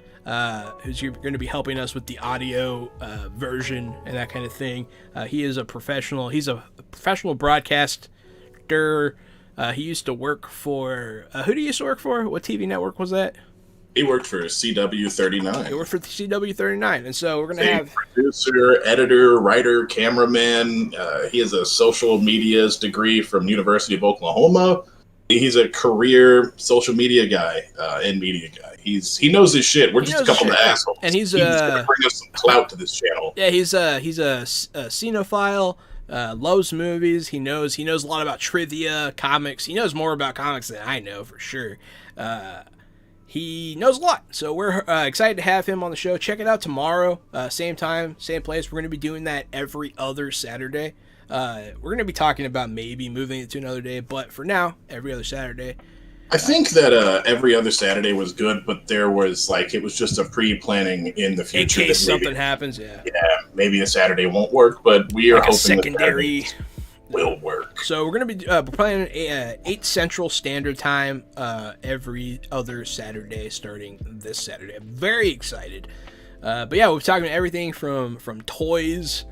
Who's going to be helping us with the audio version and that kind of thing. He is a professional. He's a professional broadcaster. He used to work for... who do you used to work for? What TV network was that? He worked for CW39. He worked for CW39. And so we're going to have... producer, editor, writer, cameraman. He has a social medias degree from University of Oklahoma. He's a career social media guy and media guy. He knows his shit. We're just a couple of assholes. And he's gonna bring us some clout to this channel. Yeah, he's a cinephile. Loves movies. He knows a lot about trivia, comics. He knows more about comics than I know for sure. He knows a lot. So we're excited to have him on the show. Check it out tomorrow. Same time, same place. We're going to be doing that every other Saturday. We're going to be talking about maybe moving it to another day, but for now, every other Saturday. I think that every other Saturday was good, but there was it was just a pre-planning in the future. In case something happens, yeah. Yeah, maybe a Saturday won't work, but we are hoping secondary will work. So we're going to be playing 8 Central Standard Time every other Saturday starting this Saturday. I'm very excited. But yeah, we're talking everything from toys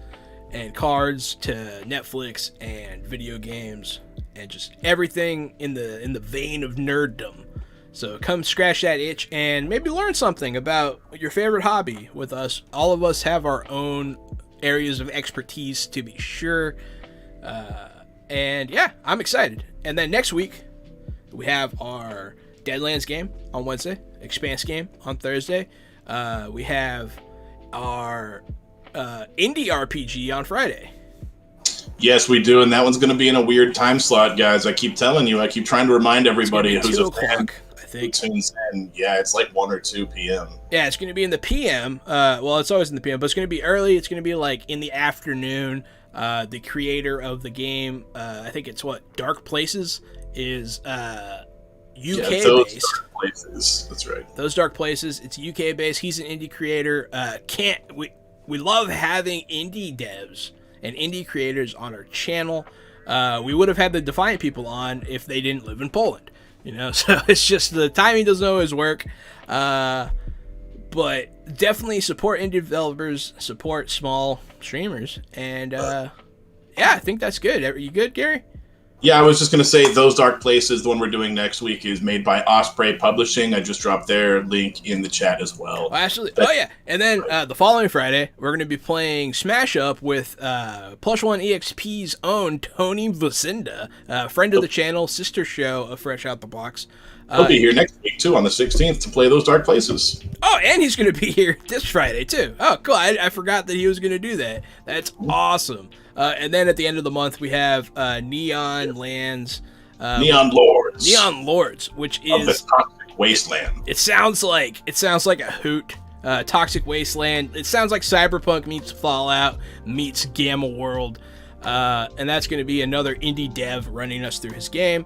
and cards to Netflix and video games and just everything in the vein of nerddom. So come scratch that itch and maybe learn something about your favorite hobby with us. All of us have our own areas of expertise, to be sure. And yeah, I'm excited. And then next week we have our Deadlands game on Wednesday, Expanse game on Thursday. We have our indie RPG on Friday. Yes, we do, and that one's going to be in a weird time slot, guys. I keep telling you. I keep trying to remind everybody who's a fan. I think. Tunes in. Yeah, it's like 1 or 2 p.m. Yeah, it's going to be in the p.m. Well, it's always in the p.m., but it's going to be early. It's going to be in the afternoon. The creator of the game, I think it's Dark Places, is UK based. Dark Places. That's right. Those Dark Places. It's UK based. He's an indie creator. We love having indie devs and indie creators on our channel. We would have had the Defiant people on if they didn't live in Poland, so it's just the timing doesn't always work. But definitely support indie developers, support small streamers, and yeah, I think that's good. Are you good, Gary? Yeah, I was just going to say Those Dark Places, the one we're doing next week, is made by Osprey Publishing. I just dropped their link in the chat as well. Oh, actually, and then the following Friday, we're going to be playing Smash Up with Plush One EXP's own Tony Vacinda, friend of the channel, sister show of Fresh Out the Box. He'll be here next week, too, on the 16th to play Those Dark Places. Oh, and he's going to be here this Friday, too. Oh, cool. I forgot that he was going to do that. That's awesome. And then at the end of the month, we have Neon Lands. Neon Lords. Neon Lords, which is... of the Toxic Wasteland. It sounds like a hoot. Toxic Wasteland. It sounds like Cyberpunk meets Fallout meets Gamma World. And that's going to be another indie dev running us through his game.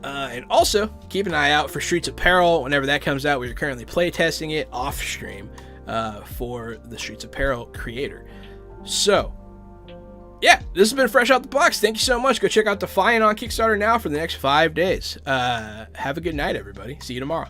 And also, keep an eye out for Streets of Peril whenever that comes out. We're currently playtesting it off stream for the Streets of Peril creator. So, yeah, this has been Fresh Out the Box. Thank you so much. Go check out Defiant on Kickstarter now for the next 5 days. Have a good night, everybody. See you tomorrow.